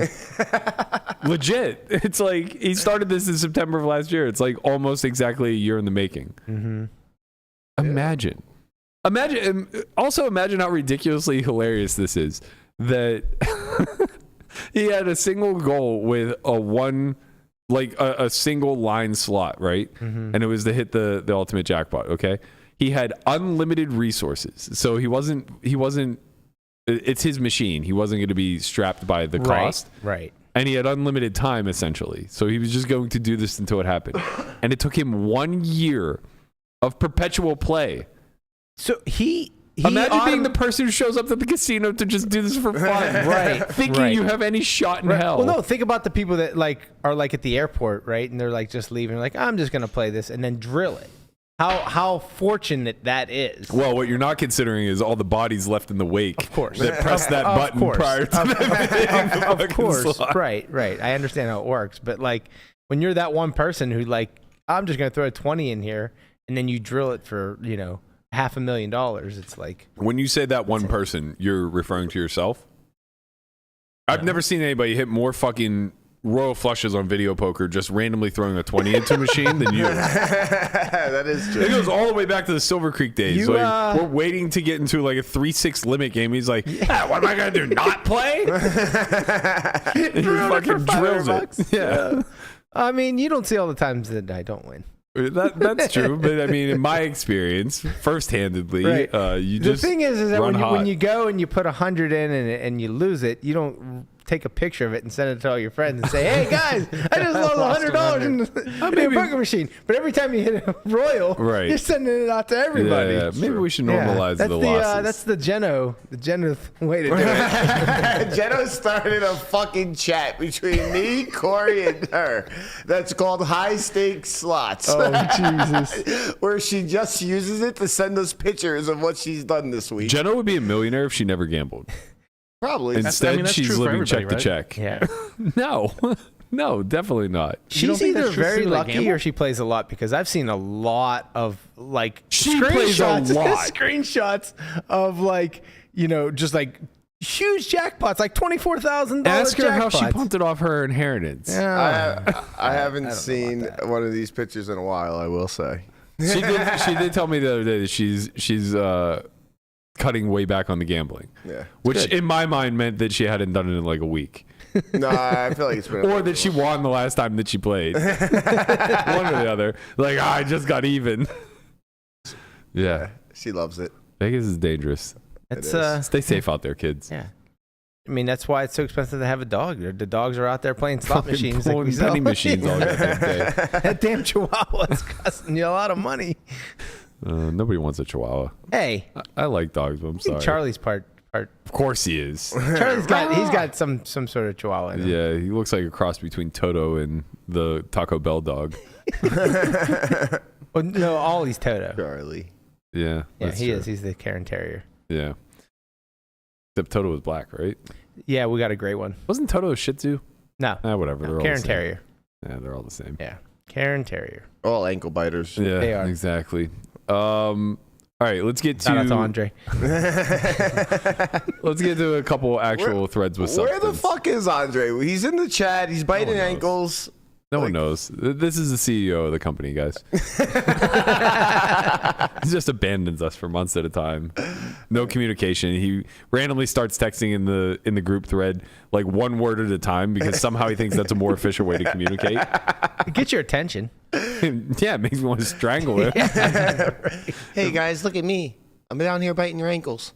Legit. It's like he started this in September of last year. It's like almost exactly a year in the making. Mm-hmm. Imagine. Also imagine how ridiculously hilarious this is. That he had a single goal with a single line slot, right? Mm-hmm. And it was to hit the ultimate jackpot. Okay. He had unlimited resources, so he wasn't. It's his machine. He wasn't going to be strapped by the cost. Right. And he had unlimited time, essentially. So he was just going to do this until it happened. And it took him 1 year of perpetual play. So he imagine being the person who shows up at the casino to just do this for fun. Right. Thinking you have any shot in hell. Well, no, think about the people that are at the airport, right? And they're just leaving, I'm just going to play this and then drill it. How fortunate that is. Well, what you're not considering is all the bodies left in the wake. Of course. That pressed that button prior to Of course. Right. I understand how it works. But when you're that one person who I'm just going to throw a 20 in here and then you drill it for, $500,000, it's like. When you say that one person, you're referring to yourself? I've never seen anybody hit more fucking royal flushes on video poker just randomly throwing a 20 into a machine than you. That is true. It goes all the way back to the Silver Creek days. We're waiting to get into a 3-6 limit game. He's like, what am I going to do? Not play? And he fucking drills it. Yeah. I mean, you don't see all the times that I don't win. That's true, but I mean, in my experience, first-handedly, you just the thing is that run when you go and you put 100 in and you lose it, you don't take a picture of it and send it to all your friends and say, "Hey guys, I just lost $100 in the poker machine." But every time you hit a royal, you're sending it out to everybody. Yeah. Maybe we should normalize the losses. That's the Geno way to do it. Geno started a fucking chat between me, Corey, and her. That's called high stakes slots. Oh Jesus! Where she just uses it to send us pictures of what she's done this week. Geno would be a millionaire if she never gambled. Probably. Instead, she's living check to right? check. Yeah. No, definly not. She's either very lucky or she plays a lot, because I've seen a lot of she plays a lot. screenshots of just huge jackpots, like $24,000. Ask her jackpots. how she pumped it off her inheritance. I haven't seen one of these pictures in a while, I will say. She did tell me the other day that she's cutting way back on the gambling. Yeah. Which in my mind meant that she hadn't done it in a week. No, I feel like it's been or that she won the last time that she played. One or the other. I just got even. Yeah. She loves it. Vegas is dangerous. Stay safe out there, kids. Yeah. I mean, that's why it's so expensive to have a dog. The dogs are out there playing slot machines. Pulling penny machines all goddamn day. That damn Chihuahua's costing you a lot of money. Nobody wants a Chihuahua. Hey. I like dogs, but I'm sorry. Charlie's part. Of course he is. Charlie's got some sort of Chihuahua in him. Yeah, he looks like a cross between Toto and the Taco Bell dog. Well, no, Ollie's Toto. Charlie. Yeah. Yeah, he true. is. He's the Karen Terrier. Yeah. Except Toto was black, right? Yeah, we got a gray one. Wasn't Toto a Shih Tzu? No. Whatever. No, They're all Karen the same. Terrier. Yeah, they're all the same. Yeah. Karen Terrier. All ankle biters. Yeah, They are. exactly. All right, let's get to Shout out to Andre. let's get to a couple actual threads with substance. Where the fuck is Andre? He's in the chat. He's biting ankles. No one knows. This is the CEO of the company, guys. He just abandons us for months at a time. No communication. He randomly starts texting in the group thread one word at a time because somehow he thinks that's a more efficient way to communicate. Get your attention. Yeah, it makes me want to strangle him. Hey guys, look at me. I'm down here biting your ankles.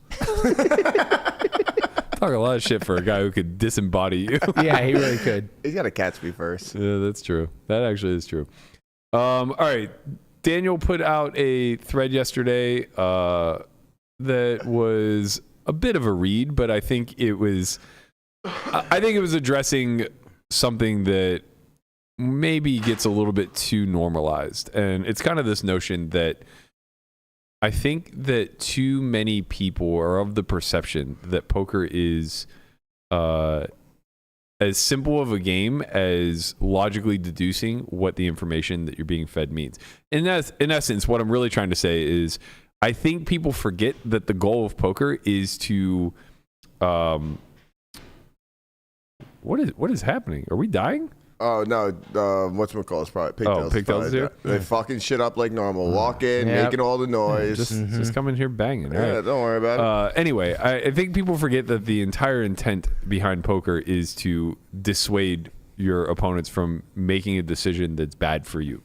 Talk a lot of shit for a guy who could disembody you. Yeah, he really could. He's got to catch me first. Yeah, that's true. That actually is true. All right. Daniel put out a thread yesterday that was a bit of a read, but I think it was addressing something that maybe gets a little bit too normalized. And it's kind of this notion that I think that too many people are of the perception that poker is as simple of a game as logically deducing what the information that you're being fed means. And that's, in essence, what I'm really trying to say is I think people forget that the goal of poker is to what is happening? Are we dying? Oh no, whatchamacallit's probably Pigtails. Pigtails is here? They fucking shit up like normal. Walk in, making all the noise. Just come in here banging. Yeah, All right. don't worry about it. Anyway, I think people forget that the entire intent behind poker is to dissuade your opponents from making a decision that's bad for you.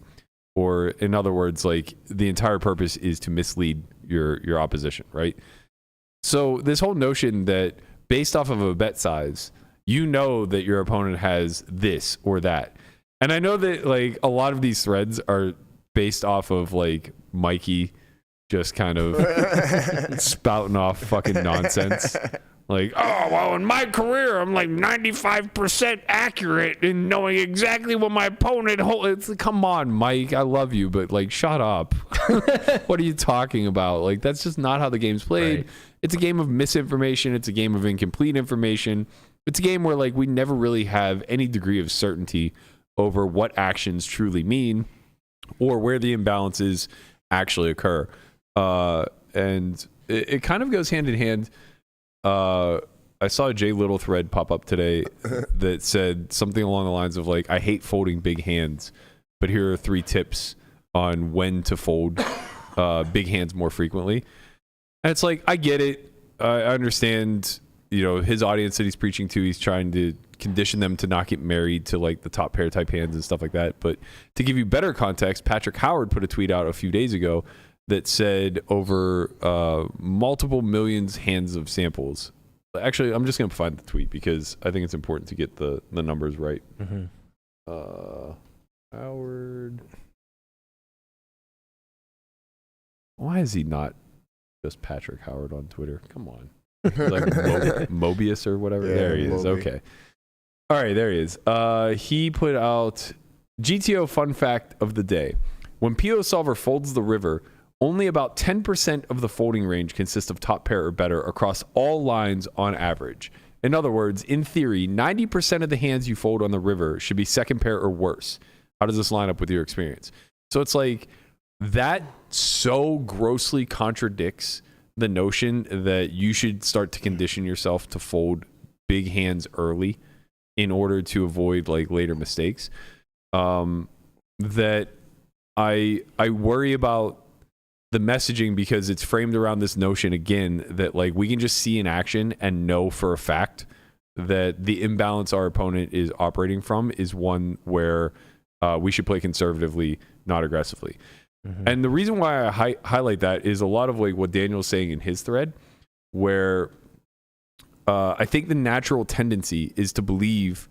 Or in other words, like the entire purpose is to mislead your opposition, right? So this whole notion that based off of a bet size, you know that your opponent has this or that. And I know that like a lot of these threads are based off of like Mikey just kind of spouting off fucking nonsense. Like, oh, well, in my career, I'm like 95% accurate in knowing exactly what my opponent holds. Come on, Mike, I love you, but like, shut up. What are you talking about? Like, that's just not how the game's played. Right. It's a game of misinformation. It's a game of incomplete information. It's a game where like we never really have any degree of certainty over what actions truly mean or where the imbalances actually occur. And it kind of goes hand in hand. I saw a Jay Little thread pop up today that said something along the lines of like, I hate folding big hands, but here are 3 tips on when to fold big hands more frequently. And it's like, I get it. I understand, you know, his audience that he's preaching to, he's trying to condition them to not get married to like the top pair type hands and stuff like that. But to give you better context, Patrick Howard put a tweet out a few days ago that said over multiple millions hands of samples. Actually, I'm just going to find the tweet because I think it's important to get the numbers right. Howard. Why is he not just Patrick Howard on Twitter? Come on. Like Mobius or whatever. Yeah, there he is. Okay. All right, there he is. He put out GTO fun fact of the day. When PO Solver folds the river, only about 10% of the folding range consists of top pair or better across all lines on average. In other words, in theory, 90% of the hands you fold on the river should be second pair or worse. How does this line up with your experience? So it's like that so grossly contradicts the notion that you should start to condition yourself to fold big hands early in order to avoid like later mistakes. That I worry about the messaging because it's framed around this notion again that like we can just see in action and know for a fact that the imbalance our opponent is operating from is one where we should play conservatively, not aggressively. And the reason why I highlight that is a lot of like what Daniel's saying in his thread, where I think the natural tendency is to believe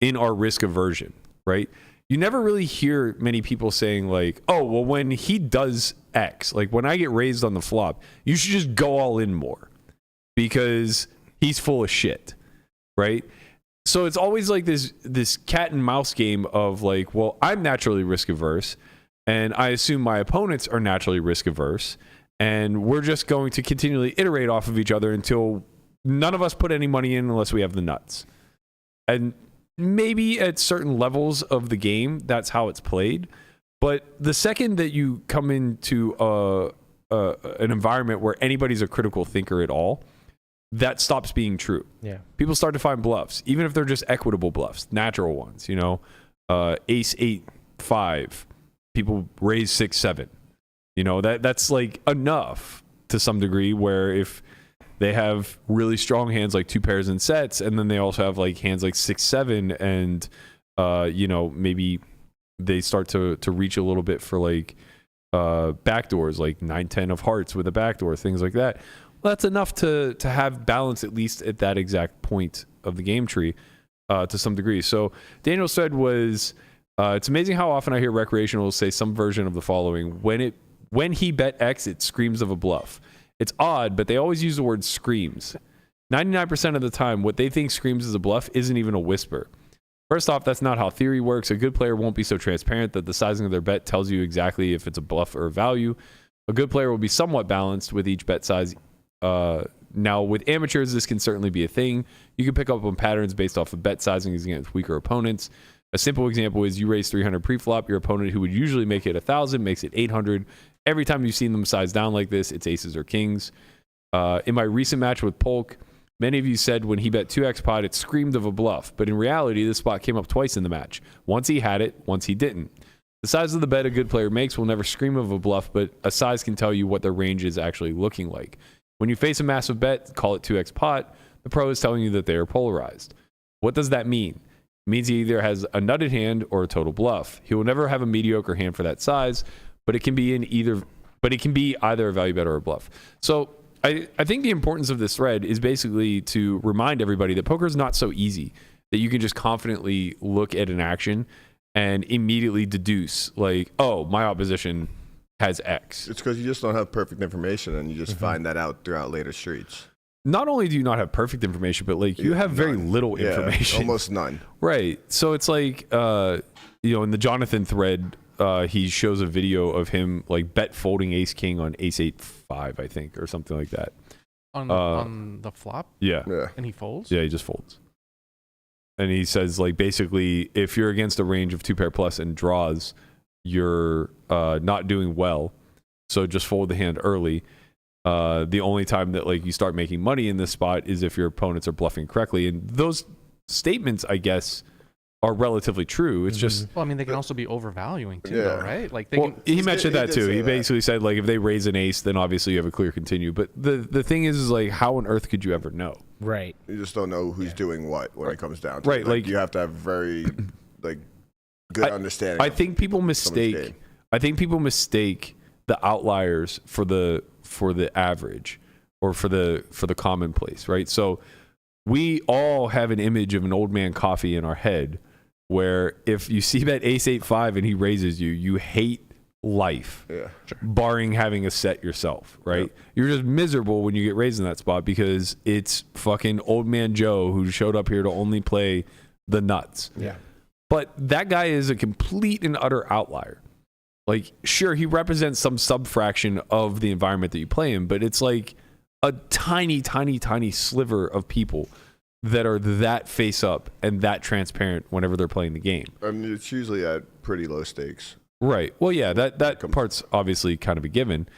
in our risk aversion, right? You never really hear many people saying like, oh, well, when he does X, like when I get raised on the flop, you should just go all in more because he's full of shit, right? So it's always like this cat and mouse game of like, well, I'm naturally risk averse and I assume my opponents are naturally risk averse and we're just going to continually iterate off of each other until none of us put any money in unless we have the nuts. And maybe at certain levels of the game, that's how it's played. But the second that you come into an environment where anybody's a critical thinker at all, that stops being true. Yeah, people start to find bluffs, even if they're just equitable bluffs, natural ones. You know, ace 8-5, people raise 6-7. You know, that's like enough to some degree. Where if they have really strong hands like 2 pairs and sets, and then they also have like hands like 6-7, and you know, maybe they start to reach a little bit for like backdoors, like 9-10 of hearts with a backdoor, things like that. Well, that's enough to have balance at least at that exact point of the game tree to some degree. So Daniel's thread was, it's amazing how often I hear recreationals say some version of the following: when he bet X, it screams of a bluff. It's odd, but they always use the word screams. 99% of the time, what they think screams as a bluff isn't even a whisper. First off, that's not how theory works. A good player won't be so transparent that the sizing of their bet tells you exactly if it's a bluff or a value. A good player will be somewhat balanced with each bet size. Now, with amateurs, this can certainly be a thing. You can pick up on patterns based off of bet sizing against weaker opponents. A simple example is you raise 300 pre-flop. Your opponent, who would usually make it 1,000, makes it 800. Every time you've seen them size down like this, it's aces or kings. In my recent match with Polk, Many of you said when he bet 2x pot, it screamed of a bluff, but in reality, this spot came up twice in the match. Once he had it, once he didn't. The size of the bet a good player makes will never scream of a bluff, but a size can tell you what their range is actually looking like. When you face a massive bet, call it 2x pot, the pro is telling you that they are polarized. What does that mean? It means he either has a nutted hand or a total bluff. He will never have a mediocre hand for that size, but it can be either a value bet or a bluff. So I think the importance of this thread is basically to remind everybody that poker is not so easy that you can just confidently look at an action and immediately deduce like, oh, my opposition has X. It's because you just don't have perfect information, and you just find that out throughout later streets. Not only do you not have perfect information, but like you have very little information. Almost none. Right. So it's like, in the Jonathan thread, he shows a video of him like bet folding ace king on ace 8-5, I think, or something like that. On the flop? Yeah. And he folds? Yeah, he just folds. And he says, like, basically, if you're against a range of 2-pair plus and draws, you're not doing well. So just fold the hand early. The only time that like you start making money in this spot is if your opponents are bluffing correctly. And those statements, I guess, are relatively true. It's just... Well, I mean, they can also be overvaluing too, though, right? Like he mentioned that too. He basically said, like, if they raise an ace, then obviously you have a clear continue. But the thing is like, how on earth could you ever know? Right. You just don't know who's doing what when it comes down to it. Right. Like, you have to have very good understanding. I think people mistake the outliers for the average or for the commonplace, right? So we all have an image of an old man coffee in our head where if you see that ace 8-5 and he raises you, you hate life, barring having a set yourself, right? Yep. You're just miserable when you get raised in that spot because it's fucking old man Joe who showed up here to only play the nuts. Yeah. But that guy is a complete and utter outlier. Like, sure, he represents some subfraction of the environment that you play in, but it's like a tiny, tiny, tiny sliver of people that are that face up and that transparent whenever they're playing the game. I mean, it's usually at pretty low stakes. Right. Well, yeah, that part's obviously kind of a given.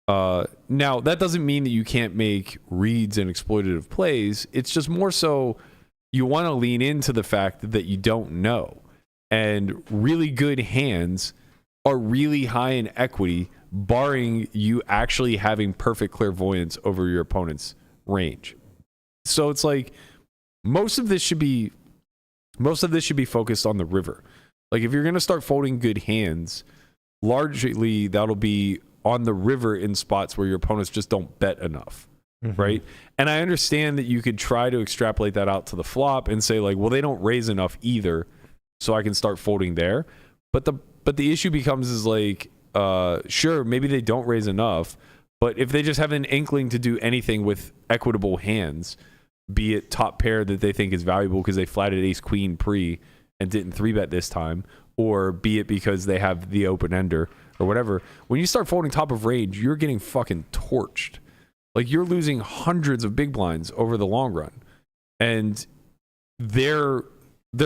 Now, that doesn't mean that you can't make reads and exploitative plays. It's just more so you want to lean into the fact that you don't know. And really good hands are really high in equity, barring you actually having perfect clairvoyance over your opponent's range. So it's like most of this should be focused on the river. Like if you're going to start folding good hands, largely that'll be on the river in spots where your opponents just don't bet enough. Right. And I understand that you could try to extrapolate that out to the flop and say like, well, they don't raise enough either, so I can start folding there. But the issue becomes is like, sure, maybe they don't raise enough, but if they just have an inkling to do anything with equitable hands, be it top pair that they think is valuable because they flatted ace queen pre and didn't 3-bet this time, or be it because they have the open ender or whatever, when you start folding top of range, you're getting fucking torched. Like you're losing hundreds of big blinds over the long run, and they're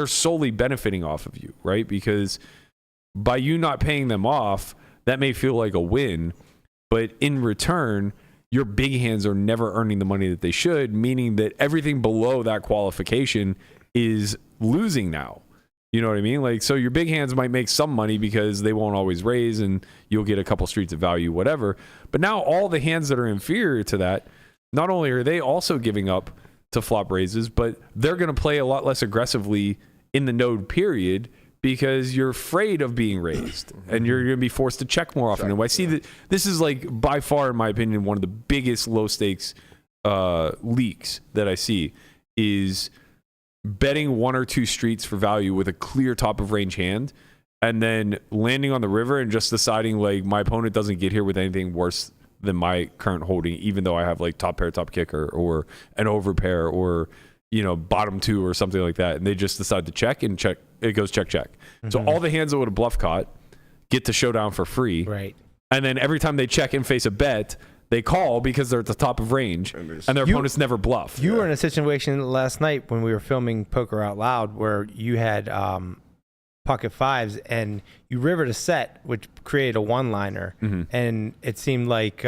solely benefiting off of you, right? Because by you not paying them off, that may feel like a win, but in return, your big hands are never earning the money that they should, meaning that everything below that qualification is losing now. You know what I mean? Like, so your big hands might make some money because they won't always raise and you'll get a couple streets of value, whatever. But now all the hands that are inferior to that, not only are they also giving up to flop raises, but they're going to play a lot less aggressively in the node period because you're afraid of being raised and you're going to be forced to check more often. And I see that this is like by far, in my opinion, one of the biggest low stakes leaks that I see is betting one or two streets for value with a clear top of range hand and then landing on the river and just deciding like my opponent doesn't get here with anything worse than my current holding, even though I have like top pair, top kicker or an overpair or, you know, bottom two or something like that. And they just decide to check and check. It goes check, check. So all the hands that would have bluff caught get to showdown for free. Right. And then every time they check and face a bet, they call because they're at the top of range and their opponents never bluff. You were in a situation last night when we were filming Poker Out Loud where you had pocket fives and you rivered a set, which created a one-liner. And it seemed like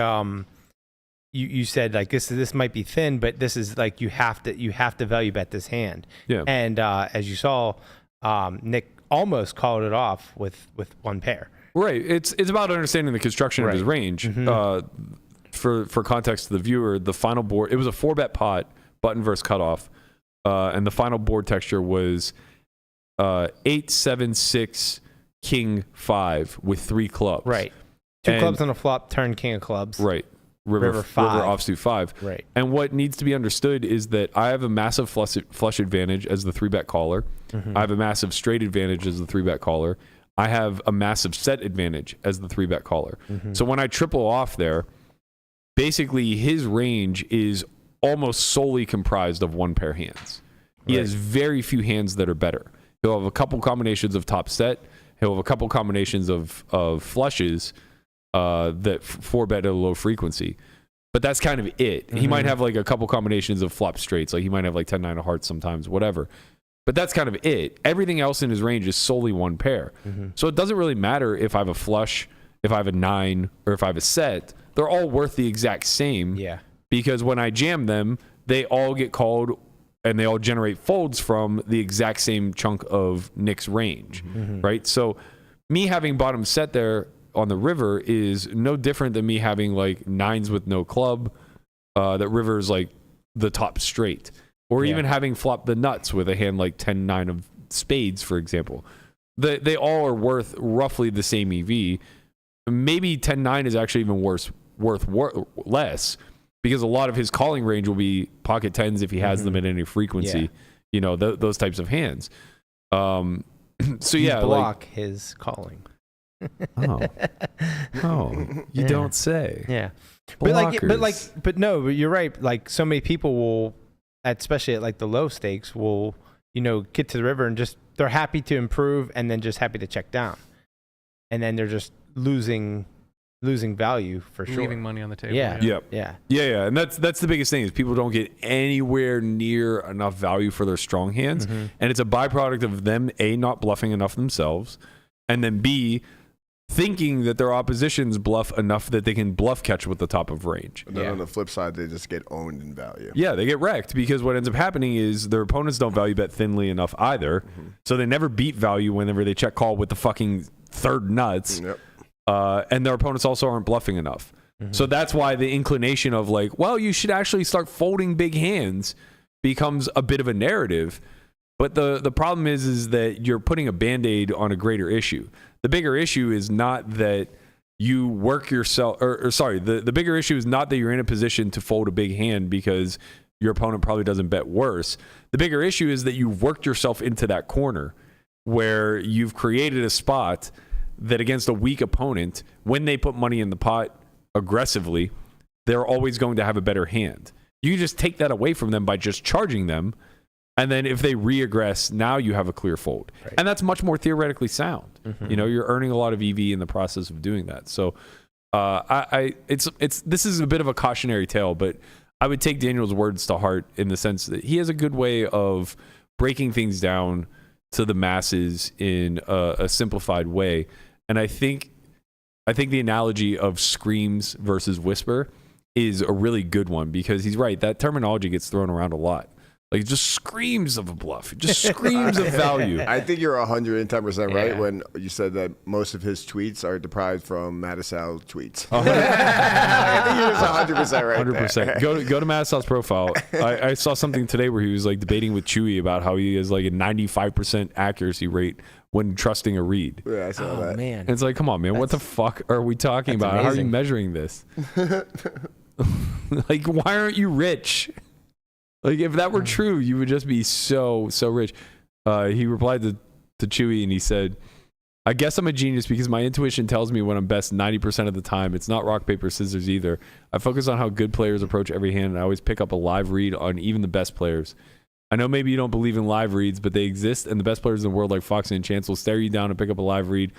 you said like this might be thin, but this is like you have to value bet this hand. Yeah. And as you saw, Nick almost called it off with one pair. Right. It's about understanding the construction of his range. For context to the viewer, the final board, it was a 4-bet pot, button versus cutoff, and the final board texture was 8, 7, 6, king 5 with 3 clubs. Right. Two clubs on a flop, turn king of clubs. Right. River 5. River offsuit 5. Right. And what needs to be understood is that I have a massive flush advantage as the 3-bet caller. I have a massive straight advantage as the 3-bet caller. I have a massive set advantage as the 3-bet caller. So when I triple off there, basically his range is almost solely comprised of one pair hands. He has very few hands that are better. He'll have a couple combinations of top set. He'll have a couple combinations of flushes that 4-bet at a low frequency. But that's kind of it. He might have like a couple combinations of flop straights. Like he might have like 10-9 of hearts sometimes, whatever. But that's kind of it. Everything else in his range is solely one pair. So it doesn't really matter if I have a flush, if I have a 9, or if I have a set. They're all worth the exact same. Yeah. Because when I jam them, they all get called and they all generate folds from the exact same chunk of Nick's range, right? So me having bottom set there on the river is no different than me having like 9s with no club, that river is like the top straight. Or even having flopped the nuts with a hand like 10-9 of spades, for example. They all are worth roughly the same EV. Maybe 10-9 is actually even worth less, because a lot of his calling range will be pocket 10s if he has them at any frequency. You know, those types of hands. So yeah, block his calling. You don't say. Yeah. Blockers. But no, you're right. Like so many people will, especially at like the low stakes, will, you know, get to the river and just, they're happy to improve and then just happy to check down. And then they're just losing value for sure. Leaving money on the table. Yeah. And that's the biggest thing is people don't get anywhere near enough value for their strong hands. And it's a byproduct of them, A, not bluffing enough themselves, and then B, thinking that their oppositions bluff enough that they can bluff catch with the top of range. And then on the flip side, they just get owned in value. Yeah, they get wrecked because what ends up happening is their opponents don't value bet thinly enough either. So they never beat value whenever they check call with the fucking third nuts. And their opponents also aren't bluffing enough. So that's why the inclination of like, well, you should actually start folding big hands becomes a bit of a narrative. But the problem is that you're putting a Band-Aid on a greater issue. The bigger issue is not that you work yourself, the bigger issue is not that you're in a position to fold a big hand because your opponent probably doesn't bet worse. The bigger issue is that you've worked yourself into that corner where you've created a spot that against a weak opponent, when they put money in the pot aggressively, they're always going to have a better hand. You can just take that away from them by just charging them. And then if they re-aggress, now you have a clear fold. Right. And that's much more theoretically sound. You know, you're earning a lot of EV in the process of doing that. So this is a bit of a cautionary tale, but I would take Daniel's words to heart in the sense that he has a good way of breaking things down to the masses in a simplified way. And I think the analogy of screams versus whisper is a really good one because he's right. That terminology gets thrown around a lot. Like, it just screams of a bluff. It just screams of value. I think you're 110% right when you said that most of his tweets are derived from Matusow tweets. I think you're just 100% right 100%. there. Go to Matusow's profile. I saw something today where he was like debating with Chewy about how he has like a 95% accuracy rate when trusting a read. Yeah, I saw that. Man. And it's like, come on, man. What the fuck are we talking about? Amazing. How are you measuring this? Like, why aren't you rich? Like, if that were true, you would just be so rich. He replied to Chewy and he said, I guess I'm a genius because my intuition tells me when I'm best 90% of the time. It's not rock, paper, scissors either. I focus on how good players approach every hand, and I always pick up a live read on even the best players. I know maybe you don't believe in live reads, but they exist, and the best players in the world like Foxy and Chance will stare you down and pick up a live read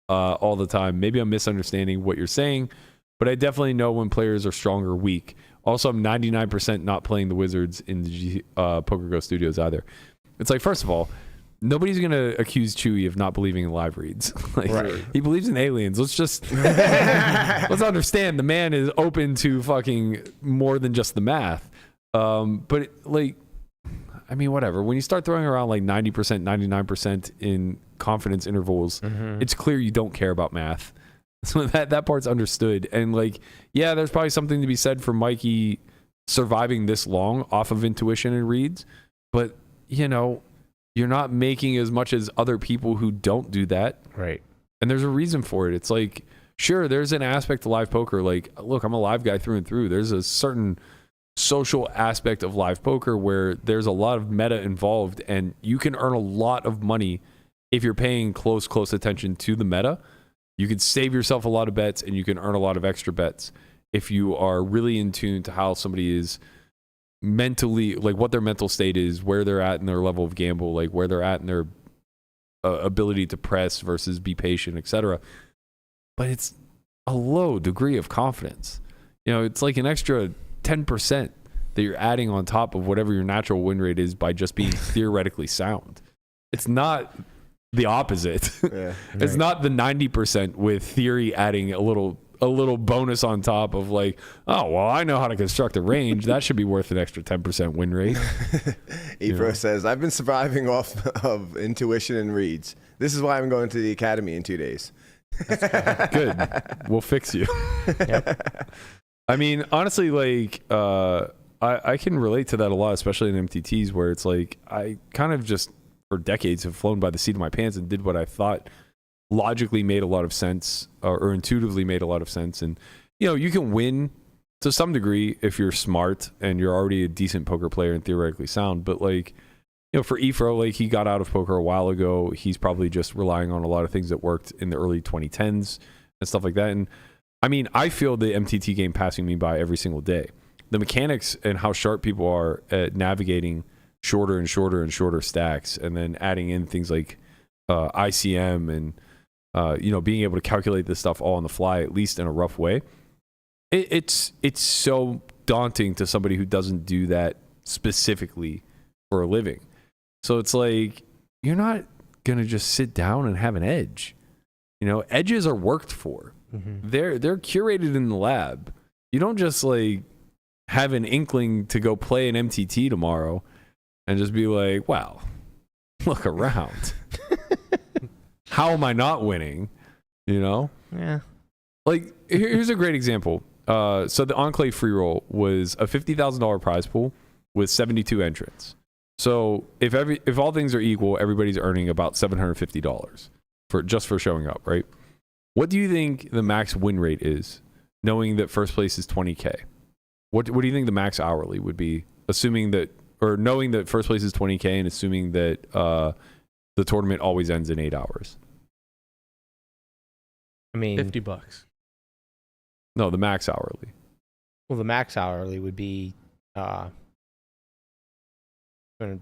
all the time. Maybe I'm misunderstanding what you're saying, but I definitely know when players are strong or weak. Also, I'm 99% not playing the Wizards in the PokerGo studios either. It's like, first of all, nobody's gonna accuse Chewy of not believing in live reads. Like, Right. he believes in aliens. Let's understand the man is open to fucking more than just the math. But like, I mean, whatever. When you start throwing around like 90%, 99% in confidence intervals, it's clear you don't care about math. So that part's understood. And like, yeah, there's probably something to be said for Mikey surviving this long off of intuition and reads, but you know, you're not making as much as other people who don't do that. Right. And there's a reason for it. It's like, sure, there's an aspect to live poker. Like, look, I'm a live guy through and through. There's a certain social aspect of live poker where there's a lot of meta involved, and you can earn a lot of money if you're paying close attention to the meta. You can save yourself a lot of bets, and you can earn a lot of extra bets if you are really in tune to how somebody is mentally, like what their mental state is, where they're at in their level of gamble, like where they're at in their ability to press versus be patient, etc. But it's a low degree of confidence. You know, it's like an extra 10% that you're adding on top of whatever your natural win rate is by just being theoretically sound. It's not the opposite. Yeah. It's not the 90% with theory adding a little bonus on top of like, oh, well, I know how to construct a range. That should be worth an extra 10% win rate. Efro says, I've been surviving off of intuition and reads. This is why I'm going to the academy in 2 days. Good. We'll fix you. Yep. I mean, honestly, like, I can relate to that a lot, especially in MTTs, where it's like I kind of just for decades have flown by the seat of my pants and did what I thought logically made a lot of sense or intuitively made a lot of sense. And, you know, you can win to some degree if you're smart and you're already a decent poker player and theoretically sound. But like, you know, for Efro, like he got out of poker a while ago. He's probably just relying on a lot of things that worked in the early 2010s and stuff like that. And I mean, I feel the MTT game passing me by every single day. The mechanics and how sharp people are at navigating shorter and shorter and shorter stacks, and then adding in things like ICM and you know, being able to calculate this stuff all on the fly, at least in a rough way. It's so daunting to somebody who doesn't do that specifically for a living. So it's like, you're not gonna just sit down and have an edge. You know, edges are worked for. They're curated in the lab. You don't just like have an inkling to go play an MTT tomorrow and just be like, wow, look around. How am I not winning? You know? Yeah. Like, here's a great example. So the Enclave free roll was a $50,000 prize pool with 72 entrants. So if all things are equal, everybody's earning about $750 for showing up, right? What do you think the max win rate is, knowing that first place is 20K? What do you think the max hourly would be, assuming that, or knowing that first place is 20K and assuming that the tournament always ends in 8 hours? I mean, $50. No, the max hourly. well, the max hourly would be $2,500 an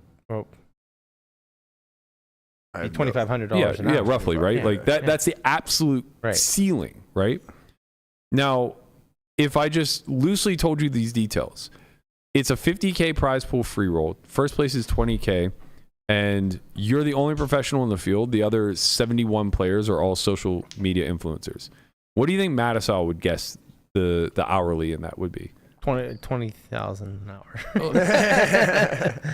hour. Yeah, roughly, right? Yeah, like that. yeah. That's the absolute ceiling, right? Now, if I just loosely told you these details, it's a 50K prize pool free roll. First place is 20K, and you're the only professional in the field. The other 71 players are all social media influencers. What do you think Matusow would guess the hourly in that would be? 20,000 an hour.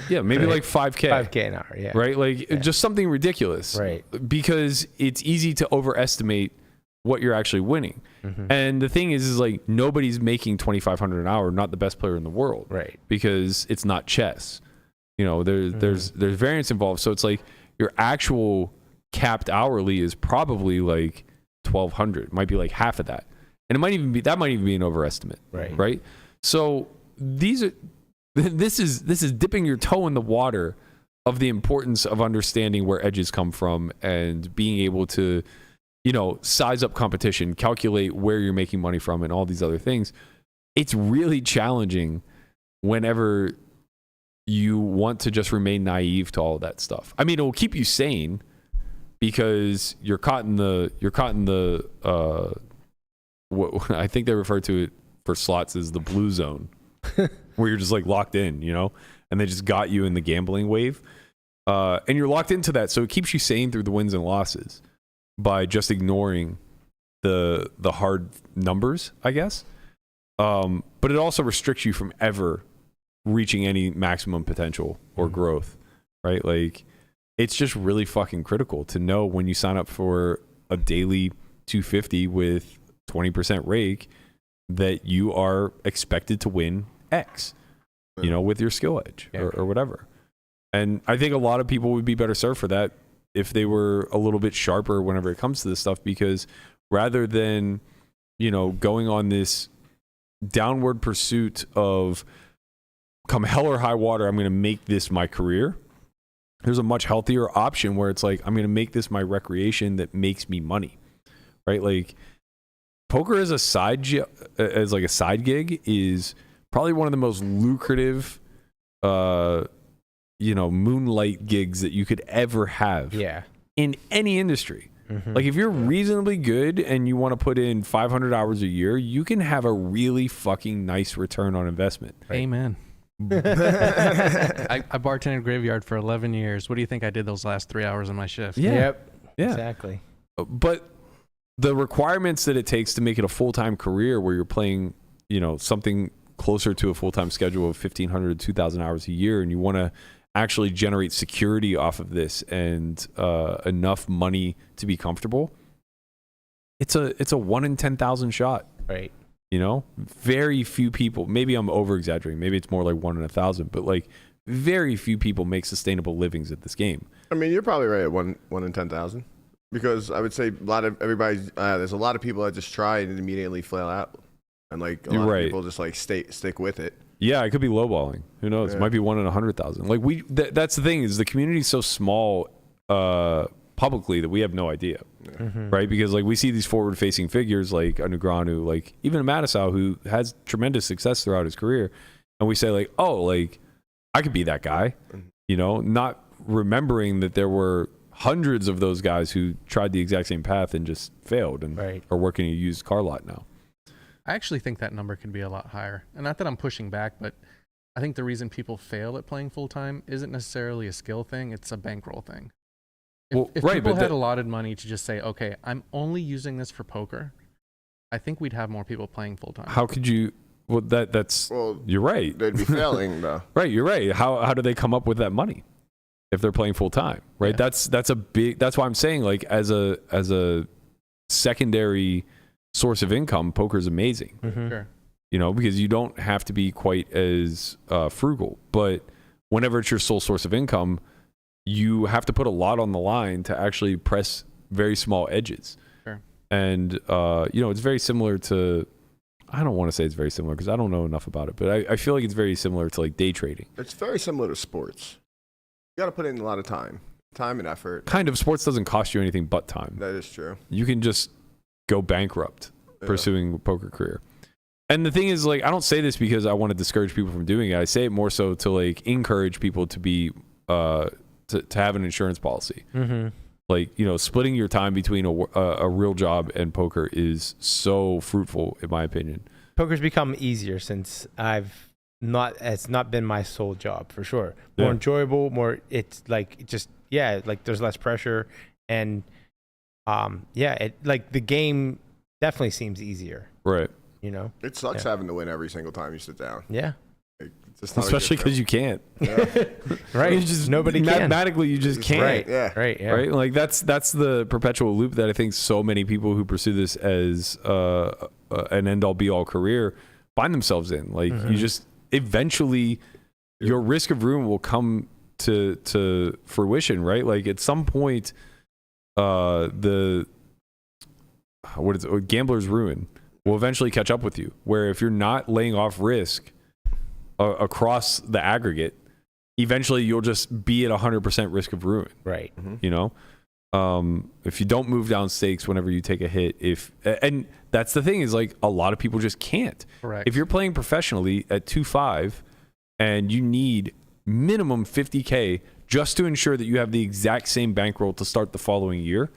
Yeah, maybe like 5K. 5K an hour, yeah. Right? Like just something ridiculous. Right. Because it's easy to overestimate what you're actually winning. Mm-hmm. And the thing is like nobody's making 2,500 an hour, not the best player in the world. Right. Because it's not chess. You know, there's variance involved. So it's like your actual capped hourly is probably like 1,200. Might be like half of that. And it might even be an overestimate. Right. Right? So this is dipping your toe in the water of the importance of understanding where edges come from and being able to, you know, size up competition, calculate where you're making money from, and all these other things. It's really challenging whenever you want to just remain naive to all of that stuff. I mean, it will keep you sane because you're caught in the what I think they refer to it for slots as the blue zone, where you're just like locked in, you know, and they just got you in the gambling wave. And you're locked into that, so it keeps you sane through the wins and losses by just ignoring the hard numbers, I guess. But it also restricts you from ever reaching any maximum potential or growth, right? Like, it's just really fucking critical to know when you sign up for a daily 250 with 20% rake that you are expected to win X, with your skill edge or whatever. And I think a lot of people would be better served for that if they were a little bit sharper whenever it comes to this stuff, because rather than, going on this downward pursuit of come hell or high water, I'm going to make this my career. There's a much healthier option where it's like, I'm going to make this my recreation that makes me money, right? Like, poker as a side gig is probably one of the most lucrative, moonlight gigs that you could ever have in any industry. Like, if you're reasonably good and you want to put in 500 hours a year, you can have a really fucking nice return on investment. Right? Amen. I bartended graveyard for 11 years. What do you think I did those last 3 hours of my shift? Yeah. Exactly. But the requirements that it takes to make it a full-time career where you're playing, something closer to a full-time schedule of 1,500 to 2,000 hours a year, and you want to actually generate security off of this and enough money to be comfortable, it's a 1 in 10,000 shot. Right. Very few people, maybe I'm over exaggerating, maybe it's more like 1 in 1,000, but like very few people make sustainable livings at this game. I mean, you're probably right at 1 in 10,000, because I would say there's a lot of people that just try and immediately flail out, and like a lot of people just like stick with it. Yeah, it could be lowballing. Who knows? It might be 1 in 100,000. Like that's the thing, is the community is so small publicly that we have no idea, right? Because like we see these forward-facing figures like a Negreanu, like even a Matusow, who has tremendous success throughout his career, and we say like, oh, like I could be that guy, not remembering that there were hundreds of those guys who tried the exact same path and just failed and are working a used car lot now. I actually think that number could be a lot higher. And not that I'm pushing back, but I think the reason people fail at playing full-time isn't necessarily a skill thing, it's a bankroll thing. If people had allotted money to just say, okay, I'm only using this for poker, I think we'd have more people playing full-time. How could you... Well, you're right. They'd be failing, though. Right, you're right. How do they come up with that money if they're playing full-time, right? Yeah. That's why I'm saying, like, as a secondary source of income, poker is amazing. Sure. Because you don't have to be quite as frugal. But whenever it's your sole source of income, you have to put a lot on the line to actually press very small edges. Sure. And, it's very similar to, I don't want to say it's very similar because I don't know enough about it, but I feel like it's very similar to like day trading. It's very similar to sports. You got to put in a lot of time and effort. Kind of. Sports doesn't cost you anything but time. That is true. You can just go bankrupt pursuing a poker career. And the thing is, like, I don't say this because I want to discourage people from doing it. I say it more so to like encourage people to be to have an insurance policy. Like, splitting your time between a real job and poker is so fruitful, in my opinion. Poker's become easier since it's not been my sole job, for sure. More enjoyable, it's like like there's less pressure, and like the game definitely seems easier. Right. It sucks having to win every single time you sit down. Yeah. Especially because you can't. Right. Nobody can. Mathematically, you just can't. Right. Yeah. Right. Yeah. Right. Like that's the perpetual loop that I think so many people who pursue this as an end-all be-all career find themselves in. Like you just eventually, your risk of ruin will come to fruition. Right. Like at some point, gambler's ruin will eventually catch up with you. Where if you're not laying off risk across the aggregate, eventually you'll just be at 100% risk of ruin. Right. If you don't move down stakes whenever you take a hit, and that's the thing is like a lot of people just can't. Correct. If you're playing professionally at 2.5 and you need minimum 50K just to ensure that you have the exact same bankroll to start the following year,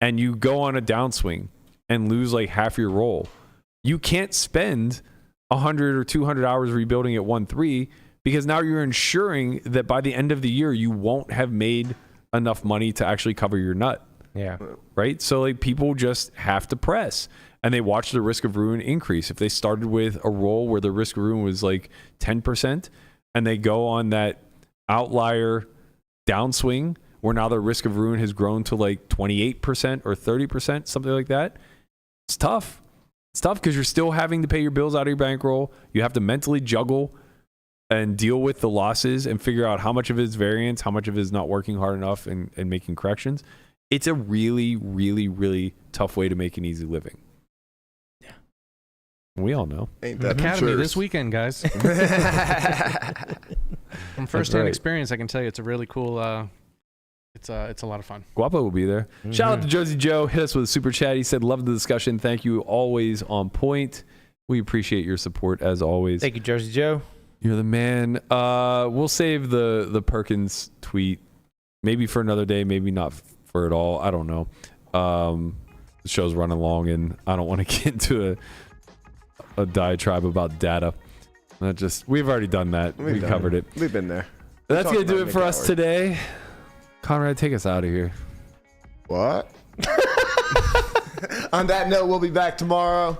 and you go on a downswing and lose like half your roll, you can't spend 100 or 200 hours rebuilding at 1.3 because now you're ensuring that by the end of the year, you won't have made enough money to actually cover your nut. Yeah. Right. So like people just have to press and they watch the risk of ruin increase. If they started with a roll where the risk of ruin was like 10% and they go on that outlier downswing where now the risk of ruin has grown to like 28% or 30%, something like that. It's tough. It's tough because you're still having to pay your bills out of your bankroll. You have to mentally juggle and deal with the losses and figure out how much of it is variance, how much of it is not working hard enough and making corrections. It's a really, really, really tough way to make an easy living. Yeah. We all know. Ain't that Academy the this weekend, guys. From first-hand experience, I can tell you it's a really cool. It's a lot of fun. Guapo will be there. Mm-hmm. Shout out to Josie Joe. Hit us with a super chat. He said, "Love the discussion. Thank you. Always on point. We appreciate your support as always." Thank you, Josie Joe. You're the man. We'll save the Perkins tweet maybe for another day, maybe not for it all. I don't know. The show's running long, and I don't want to get into a diatribe about data. We've already done that. We covered it. We've been there. That's gonna do it for us today. Conrad, take us out of here. What? On that note, we'll be back tomorrow.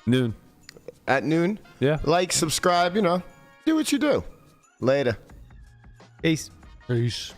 Noon. At noon. Yeah. Like, subscribe, do what you do. Later. Peace. Peace.